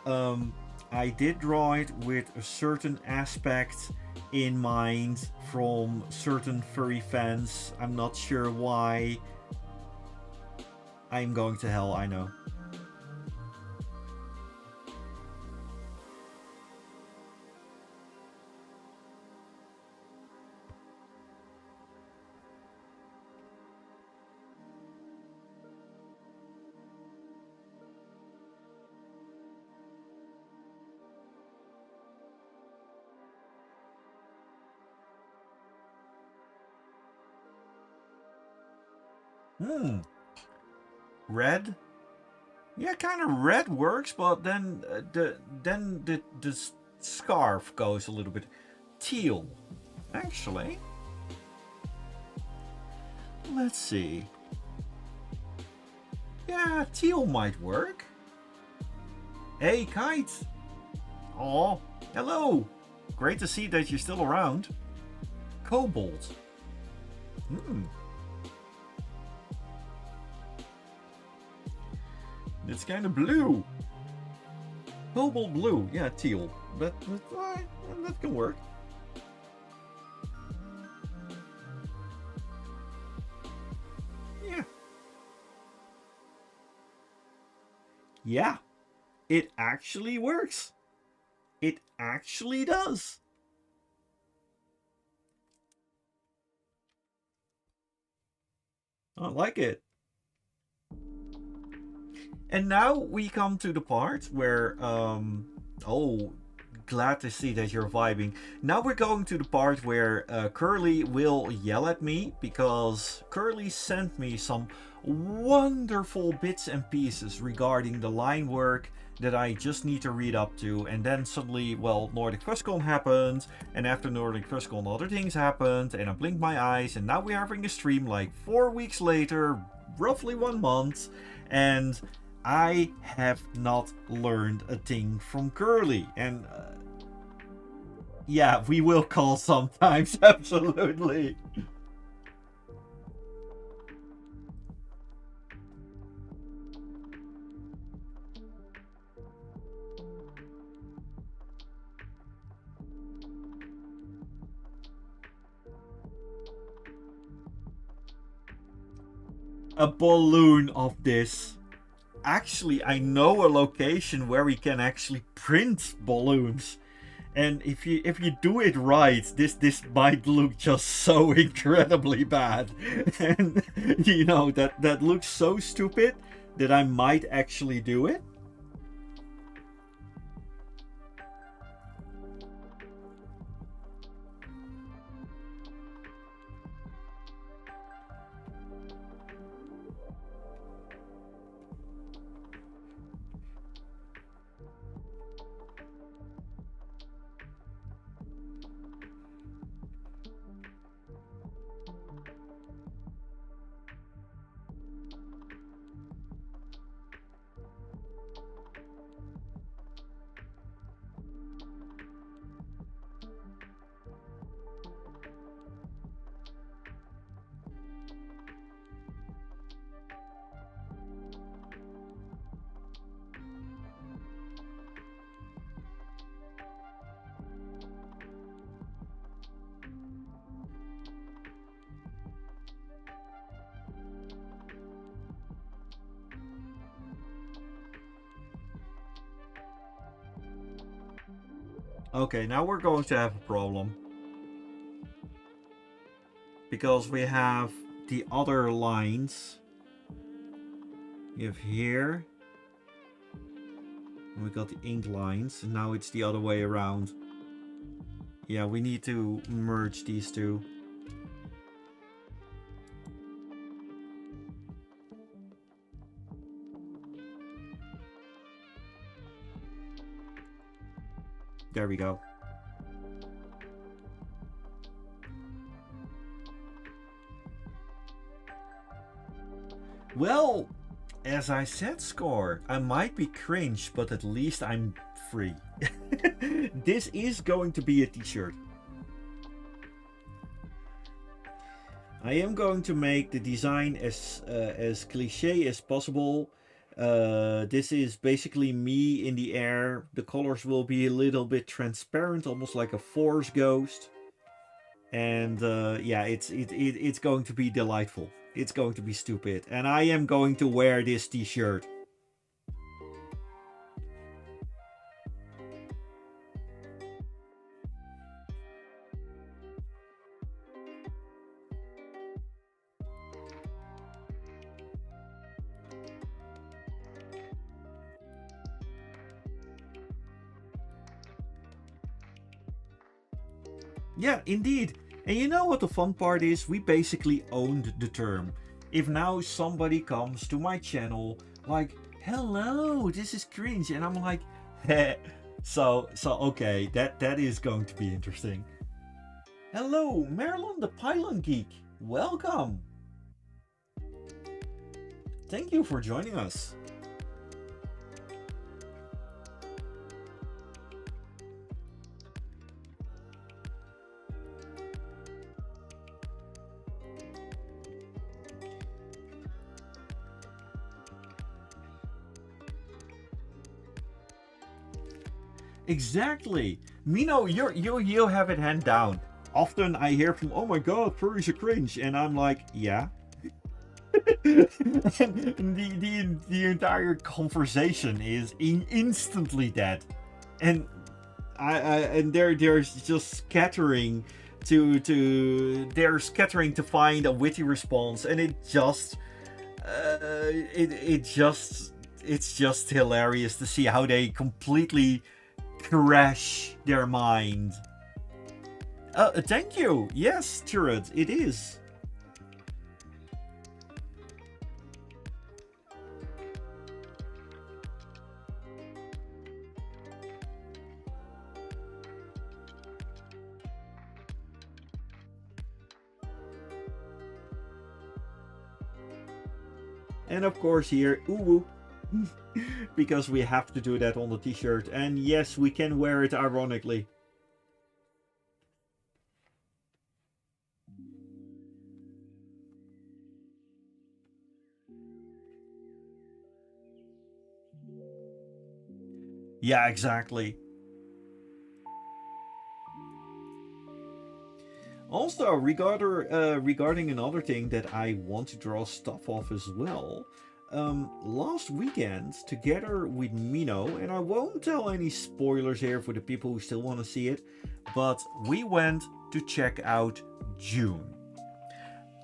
I did draw it with a certain aspect in mind from certain furry fans. I'm not sure why. I'm going to hell, I know. Hmm. Red? Yeah, kind of red works, but then the scarf goes a little bit teal. Actually, let's see. Yeah, teal might work. Hey, Kite. Oh, hello. Great to see that you're still around. Cobalt. Hmm. It's kind of blue. Cobalt blue. Yeah, teal. That can work. Yeah. Yeah. It actually works. It actually does. I like it. And now we come to the part where, oh, glad to see that you're vibing. Now we're going to the part where Curly will yell at me because Curly sent me some wonderful bits and pieces regarding the line work that I just need to read up to. And then suddenly, well, Nordic FuzzCon happened, and after Nordic FuzzCon other things happened, and I blinked my eyes, and now we're having a stream like 4 weeks later, roughly 1 month, and I have not learned a thing from Curly. And yeah, we will call sometimes, absolutely. a balloon of this. Actually, I know a location where we can actually print balloons. And if you do it right, this might look just so incredibly bad. And you know, that looks so stupid that I might actually do it. Okay, now we're going to have a problem. Because we have the other lines. We have here. And we got the ink lines. And now it's the other way around. Yeah, we need to merge these two. There we go. Well, as I said, Score, I might be cringe, but at least I'm free. This is going to be a t-shirt. I am going to make the design as cliche as possible. This is basically me in the air. The colors will be a little bit transparent, almost like a force ghost. And yeah, it's going to be delightful. It's going to be stupid. And I am going to wear this t-shirt. Yeah, indeed. And you know what the fun part is? We basically owned the term. If now somebody comes to my channel like, hello, this is cringe, and I'm like, heh. So okay, that is going to be interesting. Hello, Merlin the Pylon Geek. Welcome. Thank you for joining us. Exactly. Mino, you have it hand down. Often I hear from, oh my god, furries are cringe, and I'm like, yeah. And the entire conversation is instantly dead, and and they're just scattering they're scattering to find a witty response, and it just it's just hilarious to see how they completely crash their mind. Thank you. Yes, Turret, it is. And of course here, ooh, because we have to do that on the t-shirt. And yes, we can wear it ironically. Yeah, exactly. Also, regarding another thing that I want to draw stuff off as well. Last weekend, together with Mino, and I won't tell any spoilers here for the people who still want to see it, but we went to check out June,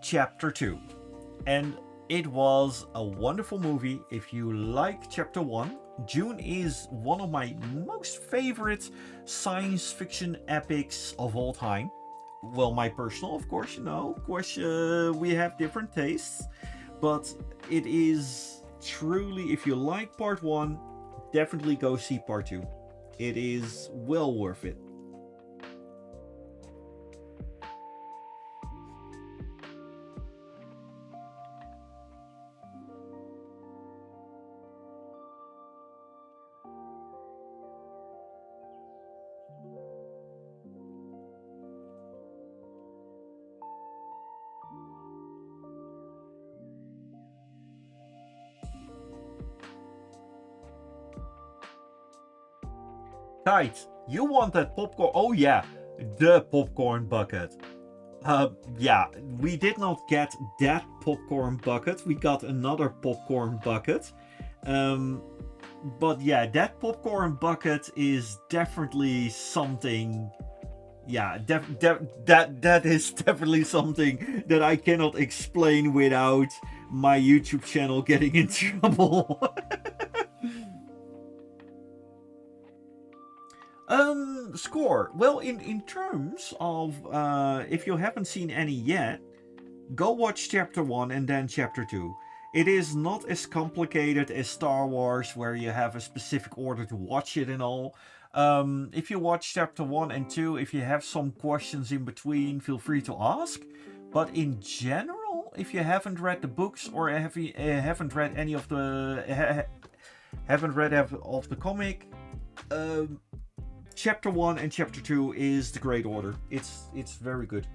Chapter 2. And it was a wonderful movie. If you like Chapter 1, June is one of my most favorite science fiction epics of all time. Well, my personal, of course, of course, we have different tastes, but it is truly, if you like part 1, definitely go see part 2. It is well worth it. Right, you want that popcorn? Oh yeah, the popcorn bucket. Yeah, we did not get that popcorn bucket. We got another popcorn bucket. Um, but yeah, that popcorn bucket is definitely something. Yeah, that is definitely something that I cannot explain without my YouTube channel getting in trouble. Score. Well, in terms of if you haven't seen any yet, go watch chapter 1 and then chapter 2. It is not as complicated as Star Wars, where you have a specific order to watch it and all. If you watch chapter 1 and 2, if you have some questions in between, feel free to ask. But in general, if you haven't read the books or haven't read any of the haven't read of the comic, chapter 1 and chapter 2 is the great order. It's very good.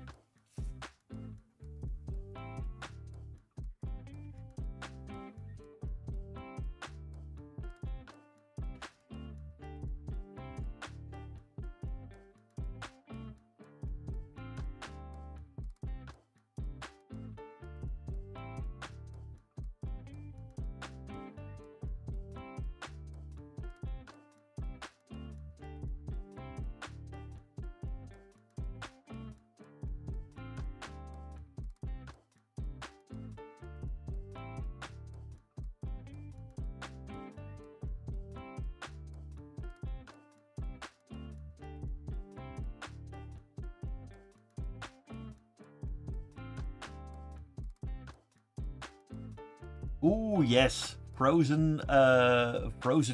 Ooh, yes. Frozen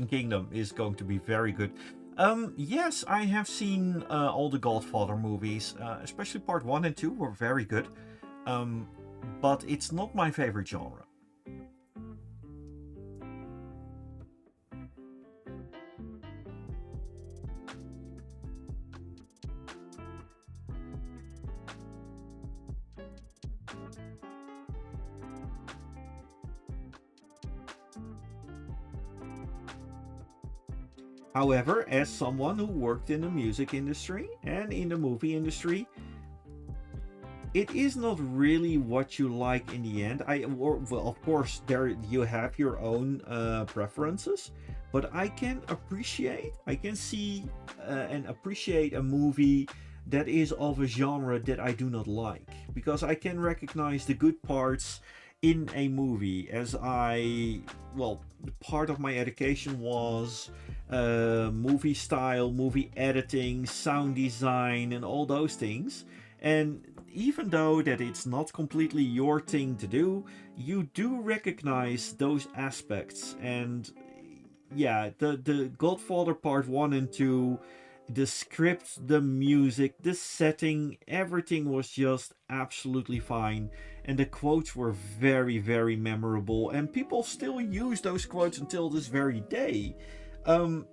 Kingdom is going to be very good. Yes, I have seen all the Godfather movies, especially part 1 and 2 were very good. Um, but it's not my favorite genre. However, as someone who worked in the music industry and in the movie industry, it is not really what you like in the end. Well, of course, there you have your own preferences, but I can see and appreciate a movie that is of a genre that I do not like, because I can recognize the good parts in a movie. As well, part of my education was movie style, movie editing, sound design, and all those things. And even though that it's not completely your thing to do, you do recognize those aspects. And yeah, the Godfather Part 1 and 2, the script, the music, the setting, everything was just absolutely fine. And the quotes were very, very memorable, and people still use those quotes until this very day. Um,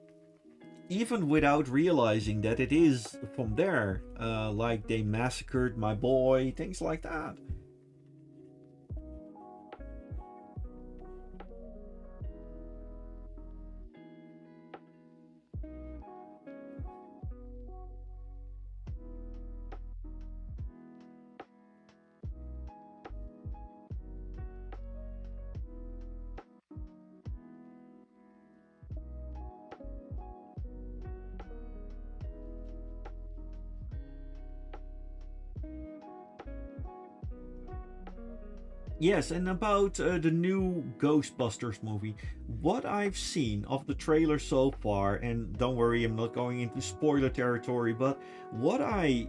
Even without realizing that it is from there, like they massacred my boy, things like that. Yes, and about the new Ghostbusters movie, what I've seen of the trailer so far, and don't worry, I'm not going into spoiler territory, but what I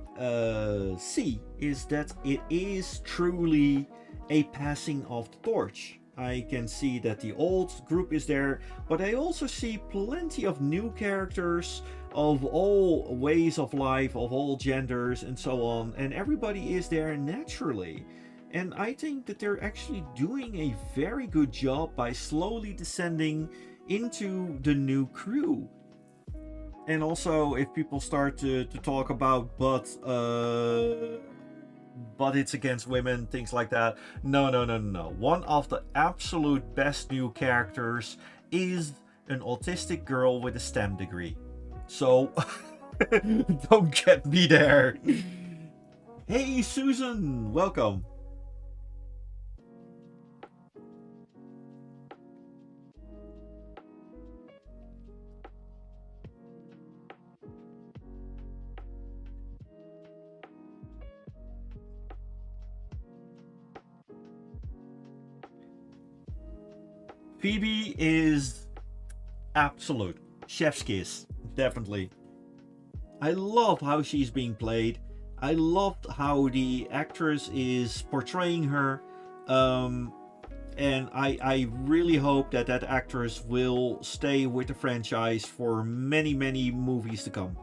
see is that it is truly a passing of the torch. I can see that the old group is there, but I also see plenty of new characters of all ways of life, of all genders, and so on, and everybody is there naturally. And I think that they're actually doing a very good job by slowly descending into the new crew. And also, if people start to talk about but it's against women, things like that. No, no, no, no, no. One of the absolute best new characters is an autistic girl with a STEM degree. So, don't get me there. Hey, Susan, welcome. Phoebe is absolute chef's kiss, definitely. I love how she's being played. I loved how the actress is portraying her. Um, and I really hope that that actress will stay with the franchise for many, many movies to come.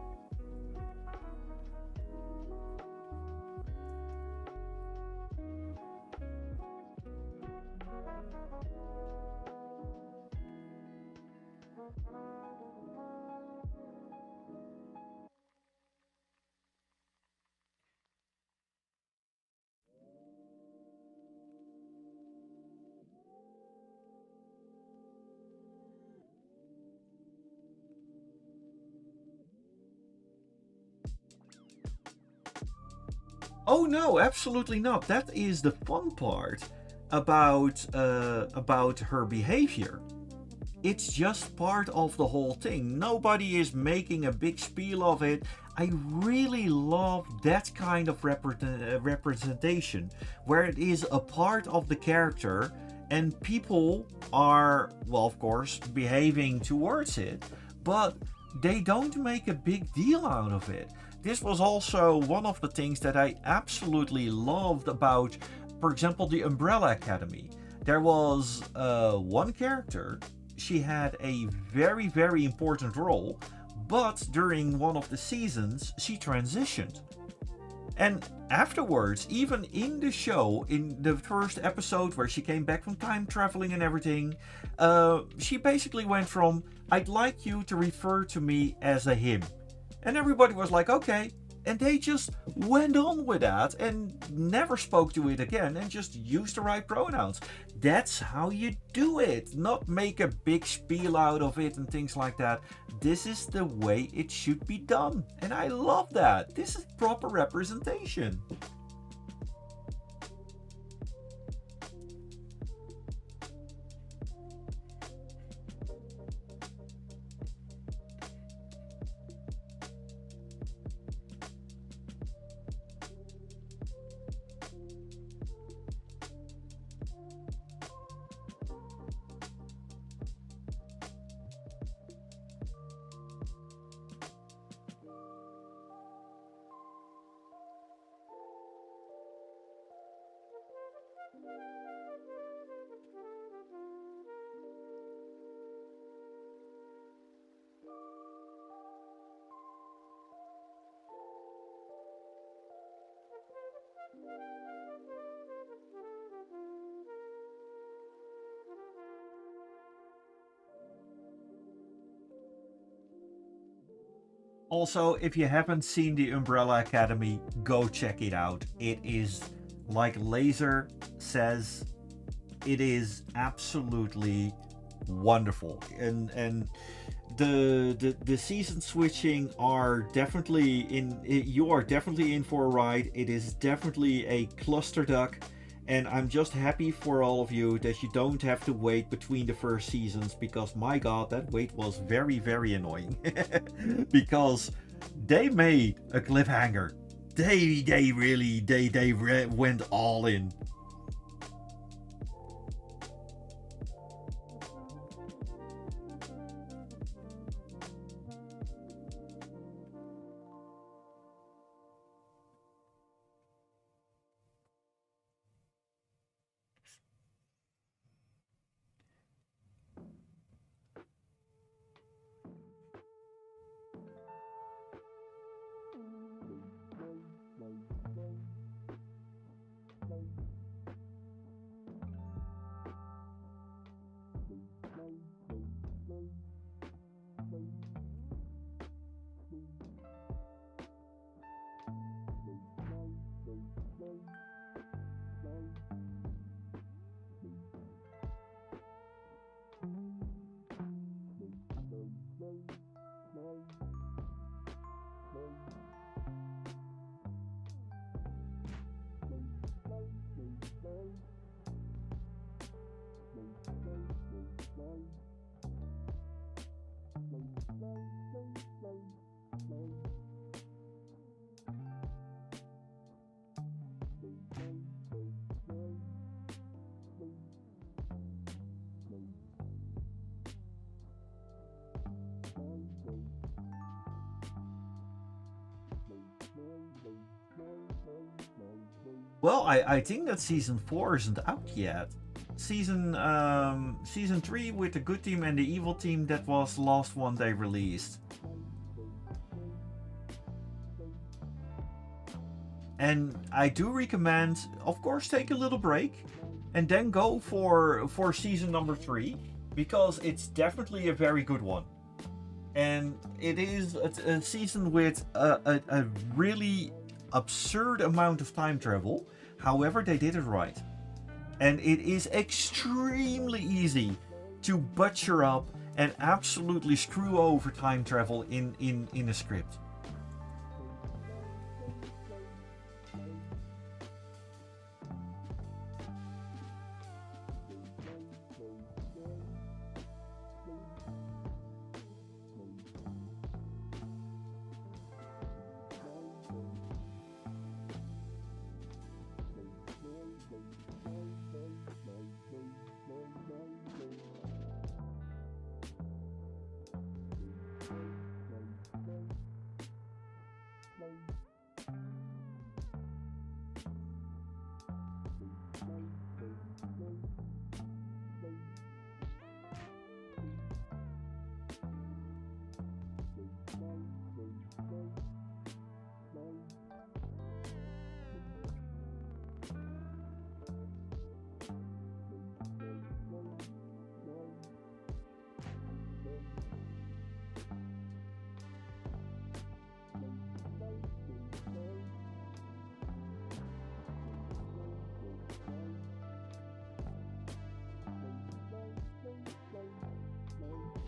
Oh no, absolutely not. That is the fun part about her behavior. It's just part of the whole thing. Nobody is making a big spiel of it. I really love that kind of representation where it is a part of the character and people are, well, of course, behaving towards it, but they don't make a big deal out of it. This was also one of the things that I absolutely loved about, for example, the Umbrella Academy. There was one character, she had a very, very important role, but during one of the seasons, she transitioned. And afterwards, even in the show, in the first episode where she came back from time traveling and everything, she basically went from, I'd like you to refer to me as a him. And everybody was like, okay. And they just went on with that and never spoke to it again and just used the right pronouns. That's how you do it, not make a big spiel out of it and things like that. This is the way it should be done. And I love that. This is proper representation. Also, if you haven't seen the Umbrella Academy, go check it out. It is, like Laser says, it is absolutely wonderful. And the season switching are definitely in. You are definitely in for a ride. It is definitely a cluster duck. And I'm just happy for all of you that you don't have to wait between the first seasons because my god, that wait was very, very annoying. Because they made a cliffhanger. They really went all in. Well, I think that season 4 isn't out yet. Season 3 with the good team and the evil team, that was the last one they released. And I do recommend, of course, take a little break and then go for season number 3, because it's definitely a very good one. And it is a season with a really absurd amount of time travel. However, they did it right. And it is extremely easy to butcher up and absolutely screw over time travel in a script.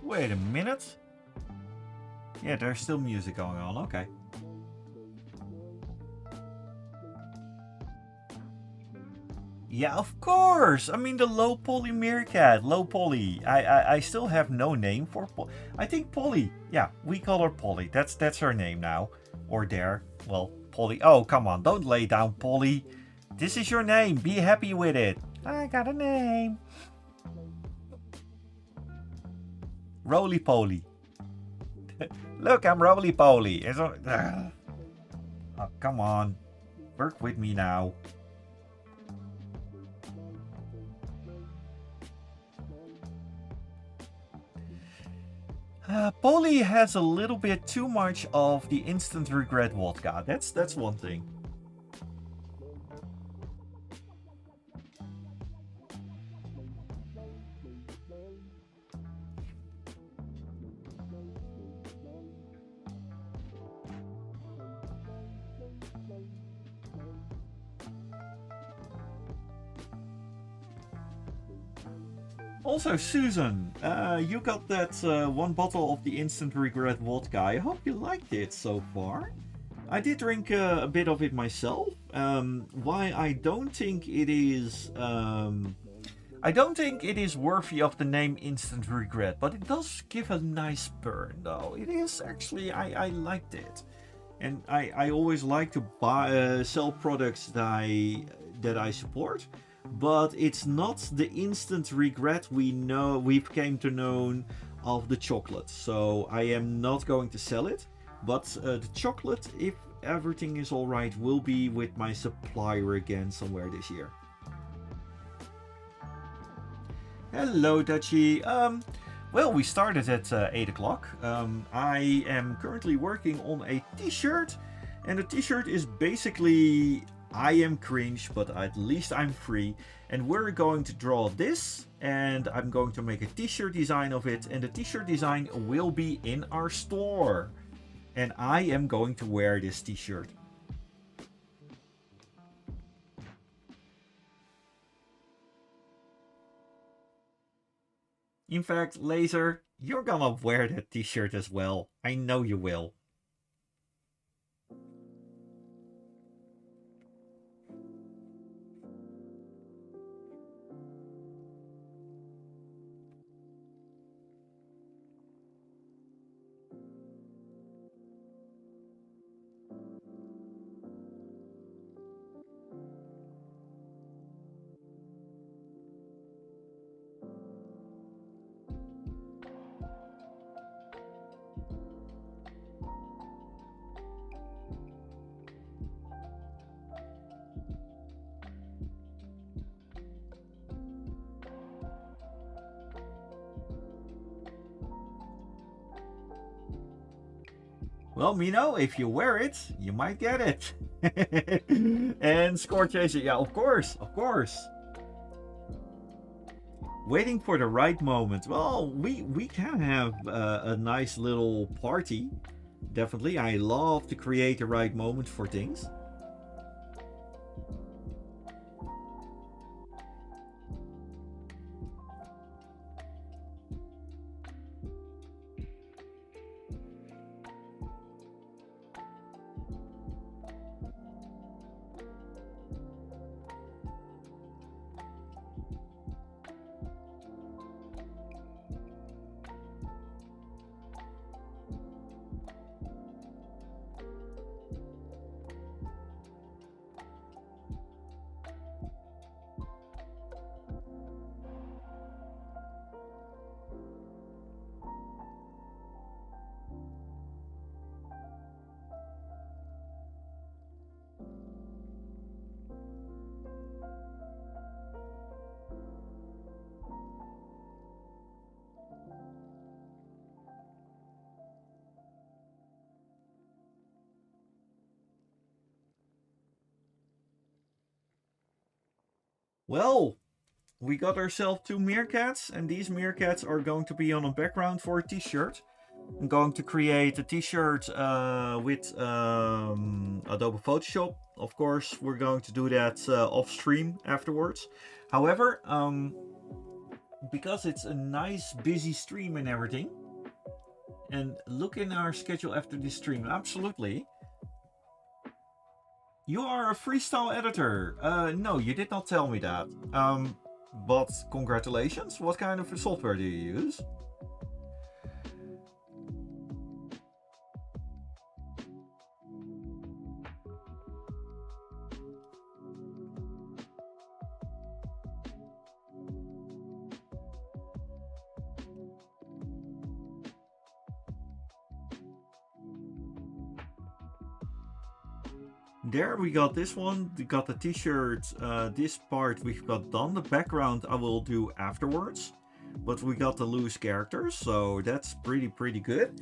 Wait a minute. Yeah, there's still music going on. Okay. Yeah, of course. I mean, the low poly meerkat, low poly. I still have no name for Polly. I think Polly. Yeah, we call her Polly. That's her name now, or there. Well, Polly. Oh, come on, don't lay down, Polly. This is your name. Be happy with it. I got a name. Roly poly. Look, I'm roly poly. Oh, come on, work with me now. Polly has a little bit too much of the instant regret vodka. That's one thing. Also, Susan, you got that one bottle of the instant regret vodka. I hope you liked it so far. I did drink a bit of it myself. Why I don't think it is... I don't think it is worthy of the name instant regret, but it does give a nice burn though. It is actually, I liked it. And I always like to buy, sell products that I support. But it's not the instant regret we've came to know of the chocolate. So I am not going to sell it. But the chocolate, if everything is alright, will be with my supplier again somewhere this year. Hello, Dutchie. Well, we started at 8 o'clock. I am currently working on a t-shirt. And the t-shirt is basically... I am cringe, but at least I'm free. And we're going to draw this, and I'm going to make a t-shirt design of it, and the t-shirt design will be in our store. And I am going to wear this t-shirt. In fact, Laser, you're gonna wear that t-shirt as well. I know you will. Well, Mino, if you wear it, you might get it. And Score Chaser, yeah, of course, of course. Waiting for the right moment. Well, we can have a nice little party. Definitely, I love to create the right moment for things. Well, we got ourselves 2 meerkats, and these meerkats are going to be on a background for a t-shirt. I'm going to create a t-shirt with Adobe Photoshop. Of course, we're going to do that off stream afterwards. However, because it's a nice busy stream and everything, and look in our schedule after this stream, absolutely. You are a freestyle editor. No, you did not tell me that. But congratulations. What kind of software do you use? There we got this one. We got the t-shirt. This part we've got done. The background I will do afterwards. But we got the loose characters, so that's pretty good.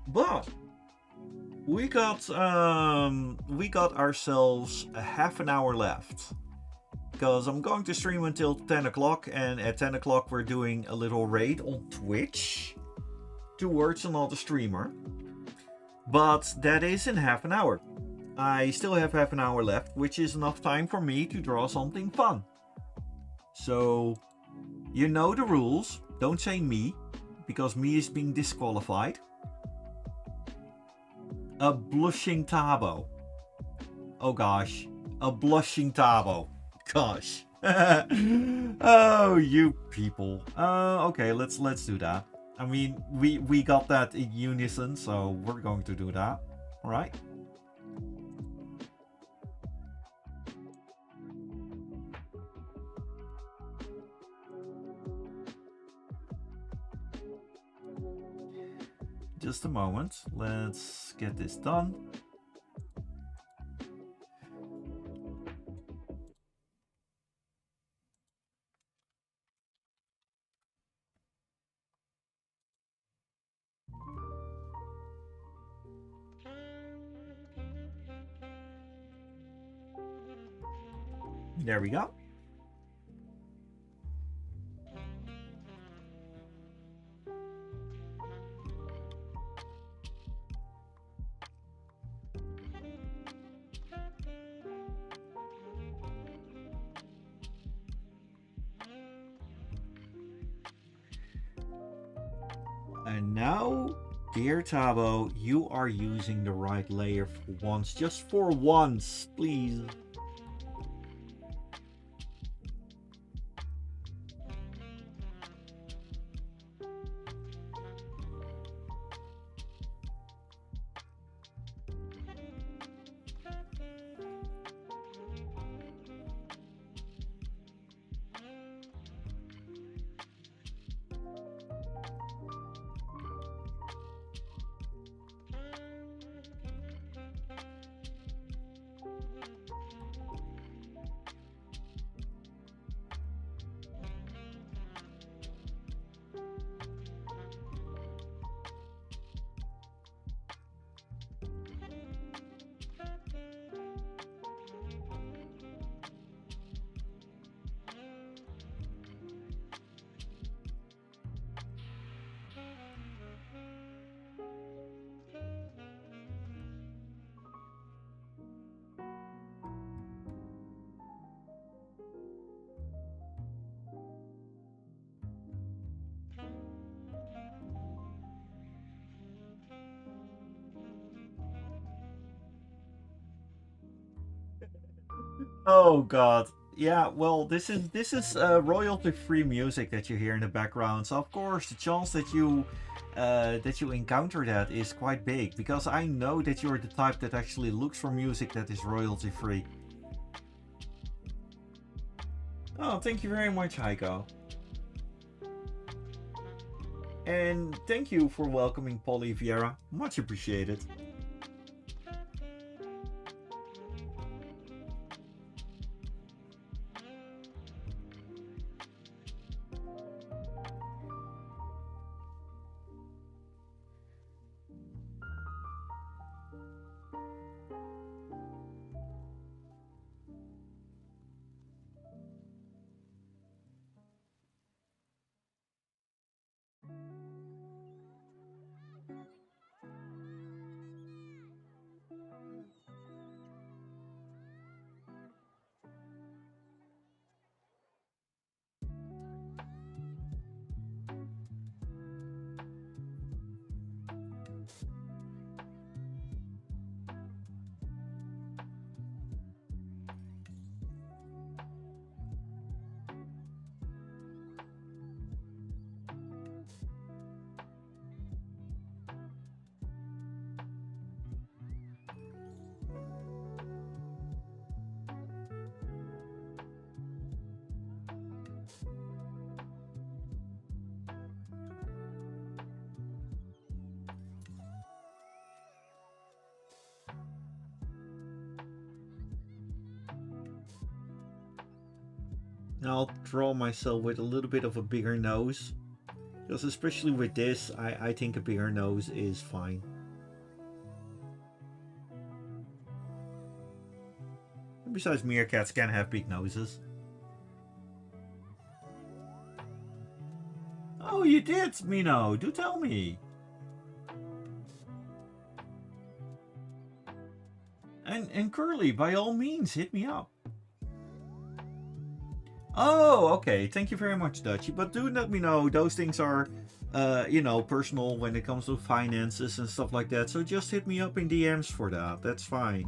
But we got ourselves a half an hour left. Because I'm going to stream until 10 o'clock, and at 10 o'clock we're doing a little raid on Twitch towards another streamer. But that is in half an hour. I still have half an hour left, which is enough time for me to draw something fun. So, you know the rules. Don't say me, because me is being disqualified. A blushing Tabo. Oh gosh. A blushing Tabo. Gosh. Oh, you people. Okay, let's do that. I mean, we got that in unison, so we're going to do that. Alright? Just a moment. Let's get this done. There we go. And now, dear Tabo, you are using the right layer for once. Just for once, please. Oh God. Yeah, well, this is royalty-free music that you hear in the background. So of course, the chance that you encounter that is quite big because I know that you're the type that actually looks for music that is royalty-free. Oh, thank you very much, Heiko, and thank you for welcoming Polly Vieira. Much appreciated. I'll draw myself with a little bit of a bigger nose. Because especially with this, I think a bigger nose is fine. And besides, meerkats can have big noses. Oh, you did, Mino. Do tell me. And Curly, by all means, hit me up. Oh, okay. Thank you very much, Dutchy. But do let me know. Those things are, personal when it comes to finances and stuff like that. So just hit me up in DMs for that. That's fine.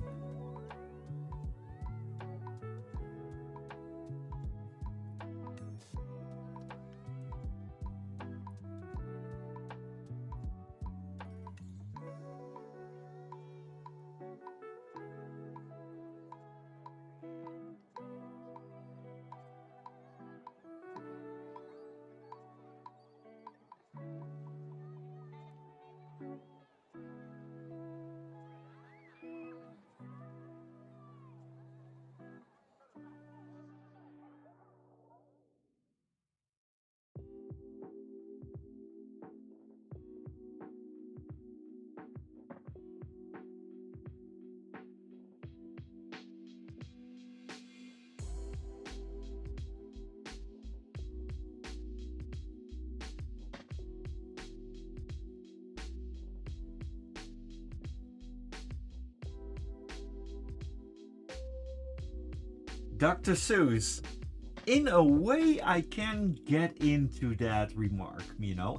Dr. Seuss. In a way, I can get into that remark,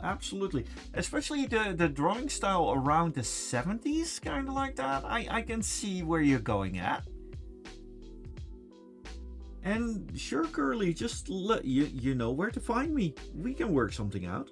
absolutely. Especially the drawing style around the 70s, kind of like that. I can see where you're going at. And sure, Curly, just let you know where to find me. We can work something out.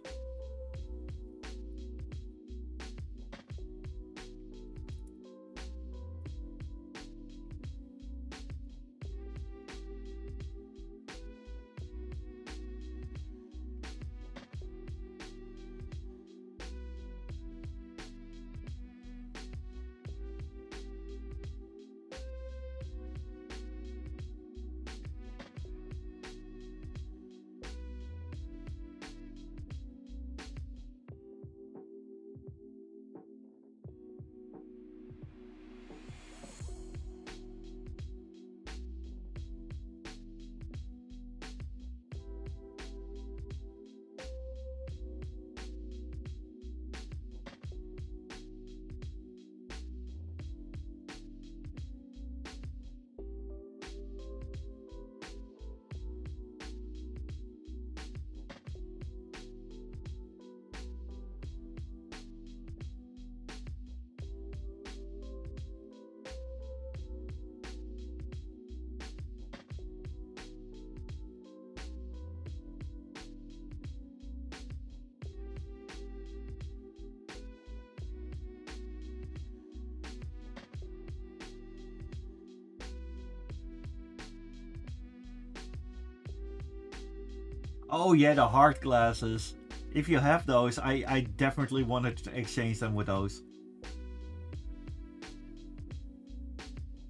Oh yeah, the hard glasses. If you have those, I definitely wanted to exchange them with those.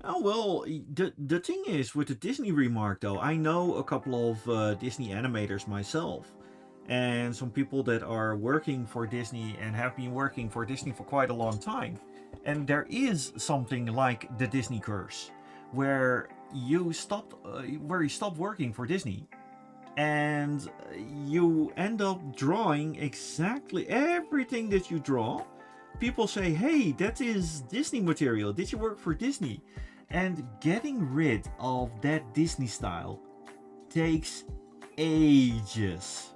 Oh well, the thing is with the Disney remark though, I know a couple of Disney animators myself, and some people that are working for Disney and have been working for Disney for quite a long time. And there is something like the Disney curse, where where you stop working for Disney, and you end up drawing exactly everything that you draw. People say, hey, that is Disney material. Did you work for Disney? And getting rid of that Disney style takes ages.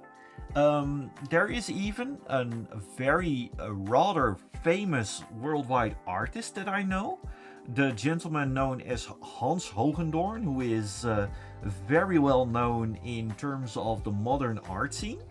There is even a very rather famous worldwide artist that I know, the gentleman known as Hans Hogendoorn, who is very well known in terms of the modern art scene.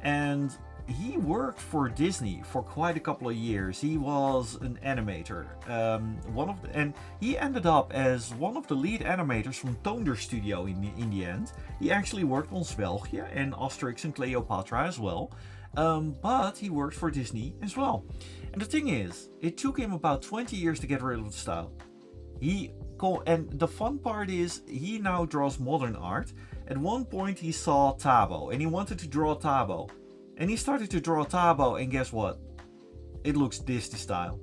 And he worked for Disney for quite a couple of years. He was an animator. And he ended up as one of the lead animators from Toonder Studio in the end. He actually worked on Zwelgje and Asterix and Cleopatra as well. But he worked for Disney as well. And the thing is, it took him about 20 years to get rid of the style. And the fun part is, he now draws modern art. At one point, he saw Tabo, and he wanted to draw Tabo. And he started to draw Tabo, and guess what? It looks Disney style.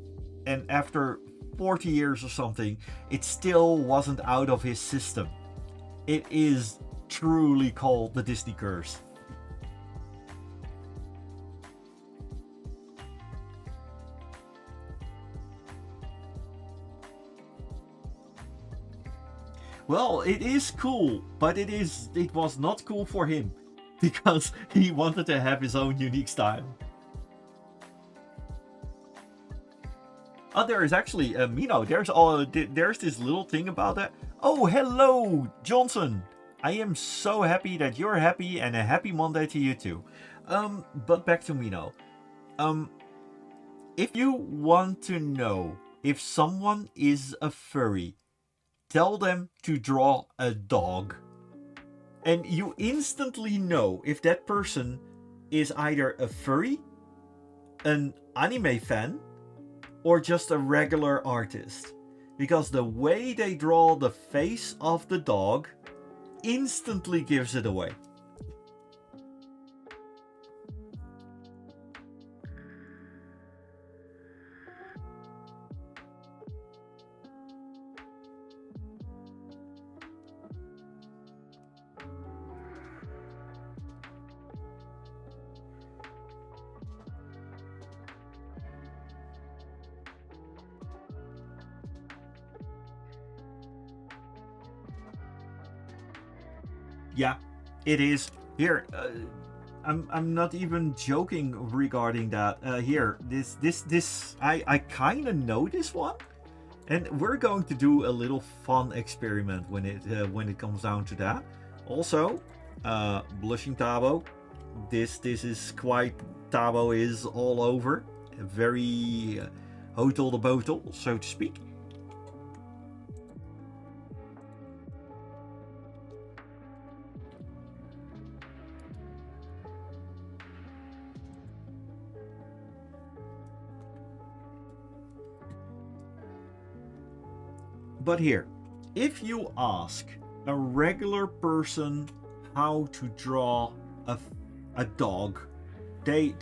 And after 40 years or something, it still wasn't out of his system. It is truly called the Disney curse. Well, it is cool, but it was not cool for him because he wanted to have his own unique style. Oh, there is actually Mino. There's this little thing about that. Oh, hello, Johnson. I am so happy that you're happy, and a happy Monday to you too. But back to Mino. Um, if you want to know if someone is a furry, tell them to draw a dog. And you instantly know if that person is either a furry, an anime fan, or just a regular artist. Because the way they draw the face of the dog instantly gives it away. Yeah, it is. Here, I'm not even joking regarding that. Here, I kind of know this one, and we're going to do a little fun experiment when it comes down to that. Also, blushing Tabo. This is quite Tabo is all over, very hotel the botel, so to speak. But here, if you ask a regular person how to draw a, a dog, they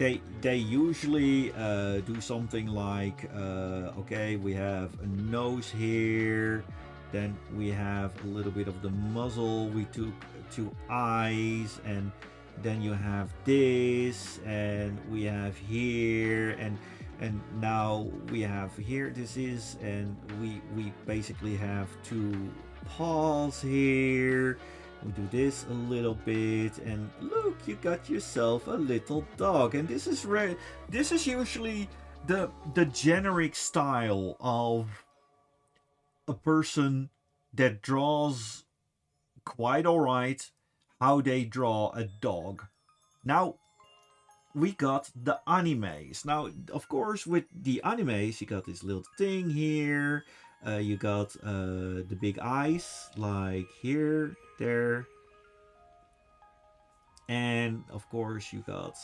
usually do something like okay, we have a nose here, then we have a little bit of the muzzle, we took two eyes, and then you have this, and we have here, and now we have here, this is, and we basically have two paws here. We do this a little bit, and look, you got yourself a little dog. And this is usually the generic style of a person that draws quite alright how they draw a dog. Now, we got the animes. Now, of course, with the animes, you got this little thing here. You got the big eyes, like here, there. And of course you got,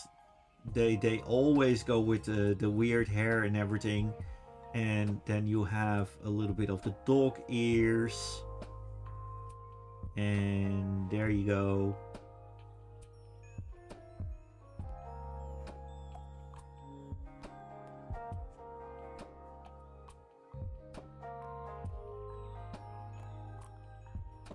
they always go with the weird hair and everything. And then you have a little bit of the dog ears, and there you go.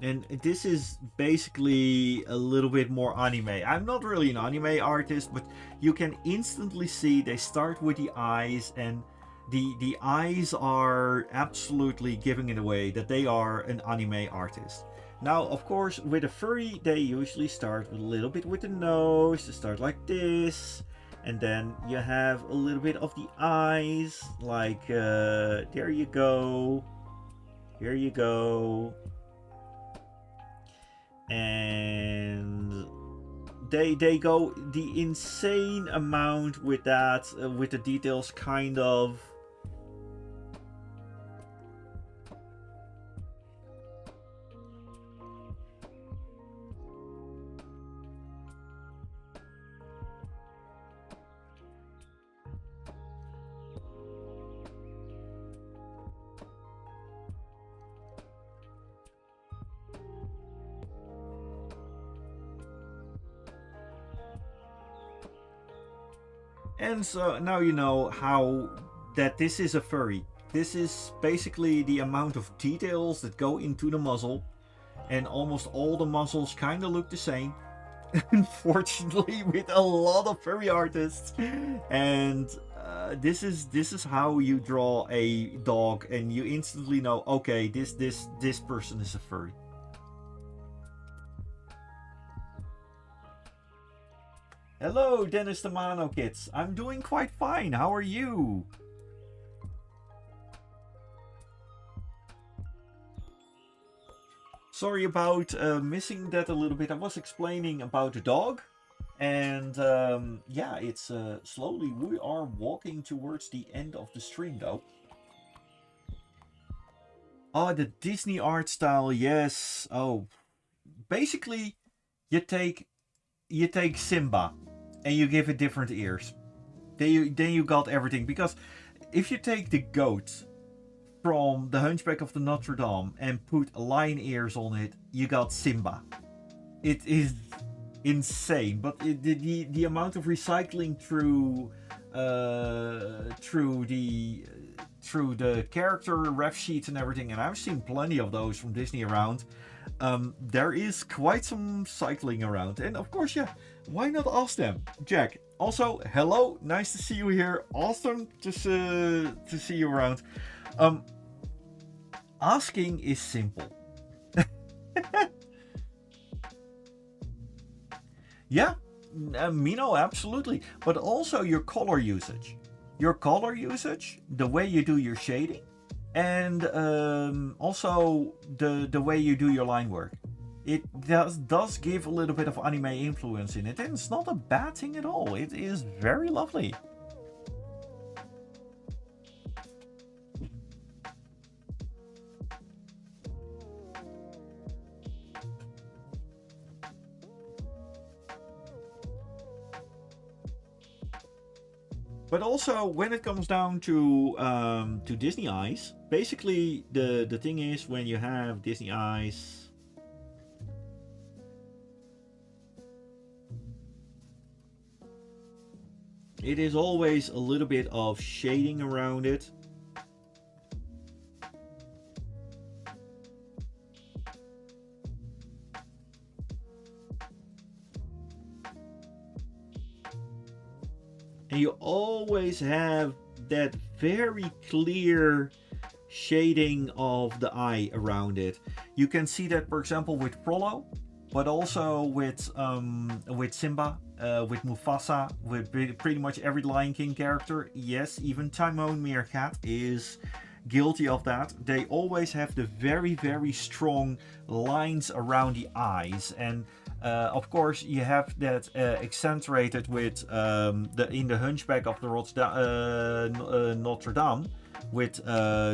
And this is basically a little bit more anime. I'm not really an anime artist, but you can instantly see they start with the eyes, and the eyes are absolutely giving it away that they are an anime artist. Now, of course, with a furry, they usually start a little bit with the nose. They start like this, and then you have a little bit of the eyes, like there you go, here you go. And they go the insane amount with that, with the details, kind of. And so now you know how that this is a furry. This is basically the amount of details that go into the muzzle, and almost all the muzzles kind of look the same. Unfortunately, with a lot of furry artists, and this is how you draw a dog, and you instantly know, okay, this person is a furry. Hello, Dennis the Mano Kids. I'm doing quite fine. How are you? Sorry about missing that a little bit. I was explaining about the dog. And yeah, it's slowly we are walking towards the end of the stream though. Oh, the Disney art style, yes. Oh, basically, you take Simba, and you give it different ears. Then you got everything, because if you take the goat from the Hunchback of the Notre Dame and put lion ears on it, you got Simba. It is insane, but the amount of recycling through the character ref sheets and everything, and I've seen plenty of those from Disney around. There is quite some cycling around, and of course, yeah, why not ask them? Jack, also, hello, nice to see you here. Awesome to see you around. Asking is simple. Yeah, Mino, absolutely. But also your color usage. Your color usage, the way you do your shading, and also the way you do your line work. It does give a little bit of anime influence in it, and it's not a bad thing at all. It is very lovely. But also, when it comes down to Disney eyes, basically the thing is, when you have Disney eyes, it is always a little bit of shading around it. And you always have that very clear shading of the eye around it. You can see that, for example, with Frollo, but also with Simba, with Mufasa, with pretty much every Lion King character. Yes, even Timon Meerkat is guilty of that. They always have the very, very strong lines around the eyes, and of course, you have that accentuated with in the Hunchback of the Notre Dame with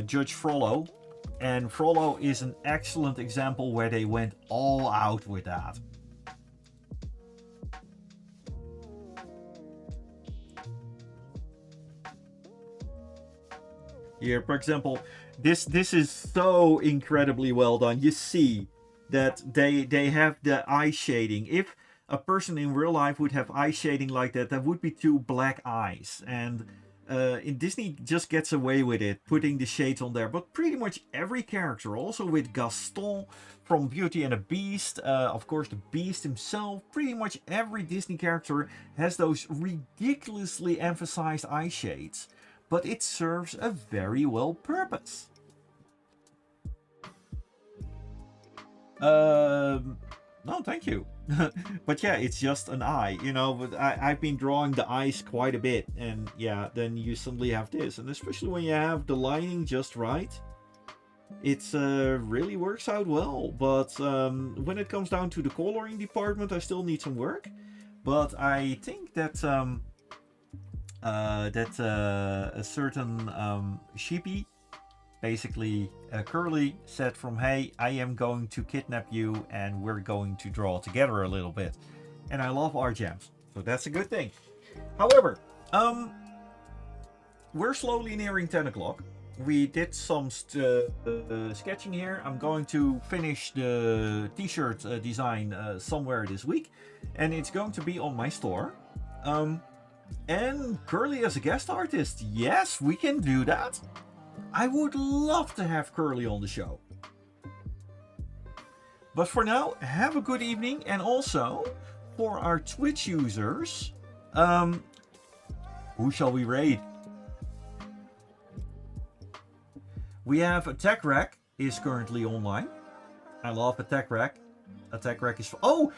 Judge Frollo, and Frollo is an excellent example where they went all out with that. Here, for example, this is so incredibly well done. You see that they have the eye shading. If a person in real life would have eye shading like that, that would be two black eyes. And in Disney just gets away with it, putting the shades on there. But pretty much every character, also with Gaston from Beauty and the Beast, of course the Beast himself, pretty much every Disney character has those ridiculously emphasized eye shades. But it serves a very well purpose. No, thank you. But yeah, it's just an eye, you know. But I've been drawing the eyes quite a bit, and yeah, then you suddenly have this, and especially when you have the lining just right, it really works out well. But when it comes down to the coloring department, I still need some work. But I think that a certain sheepy, basically Curly, said from, hey, I am going to kidnap you and we're going to draw together a little bit. And I love art jams, so that's a good thing. However, we're slowly nearing 10 o'clock. We did some sketching here. I'm going to finish the t-shirt design somewhere this week, and it's going to be on my store. And Curly as a guest artist, yes, we can do that. I would love to have Curly on the show. But for now, have a good evening. And also, for our Twitch users, who shall we raid? We have Attack Rack is currently online. I love Attack Rack. Attack Rack is... Oh,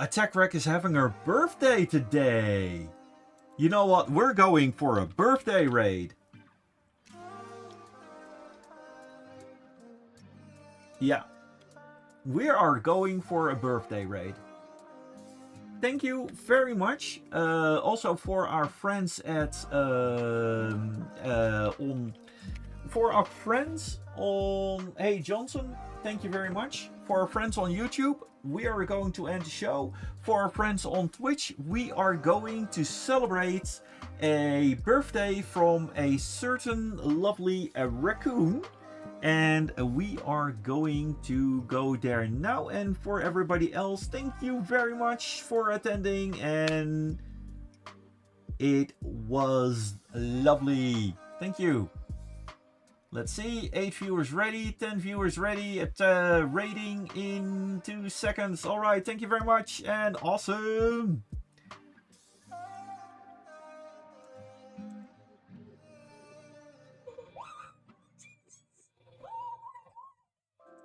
Attack Rack is having her birthday today. You know what? We're going for a birthday raid. Yeah. We are going for a birthday raid. Thank you very much. Also for our friends at Hey Johnson, thank you very much. For our friends on YouTube, we are going to end the show. For our friends on Twitch, we are going to celebrate a birthday from a certain lovely raccoon. And we are going to go there now. And for everybody else, thank you very much for attending. And it was lovely. Thank you. Let's see, 8 viewers ready, 10 viewers ready at rating in 2 seconds. All right, thank you very much and awesome.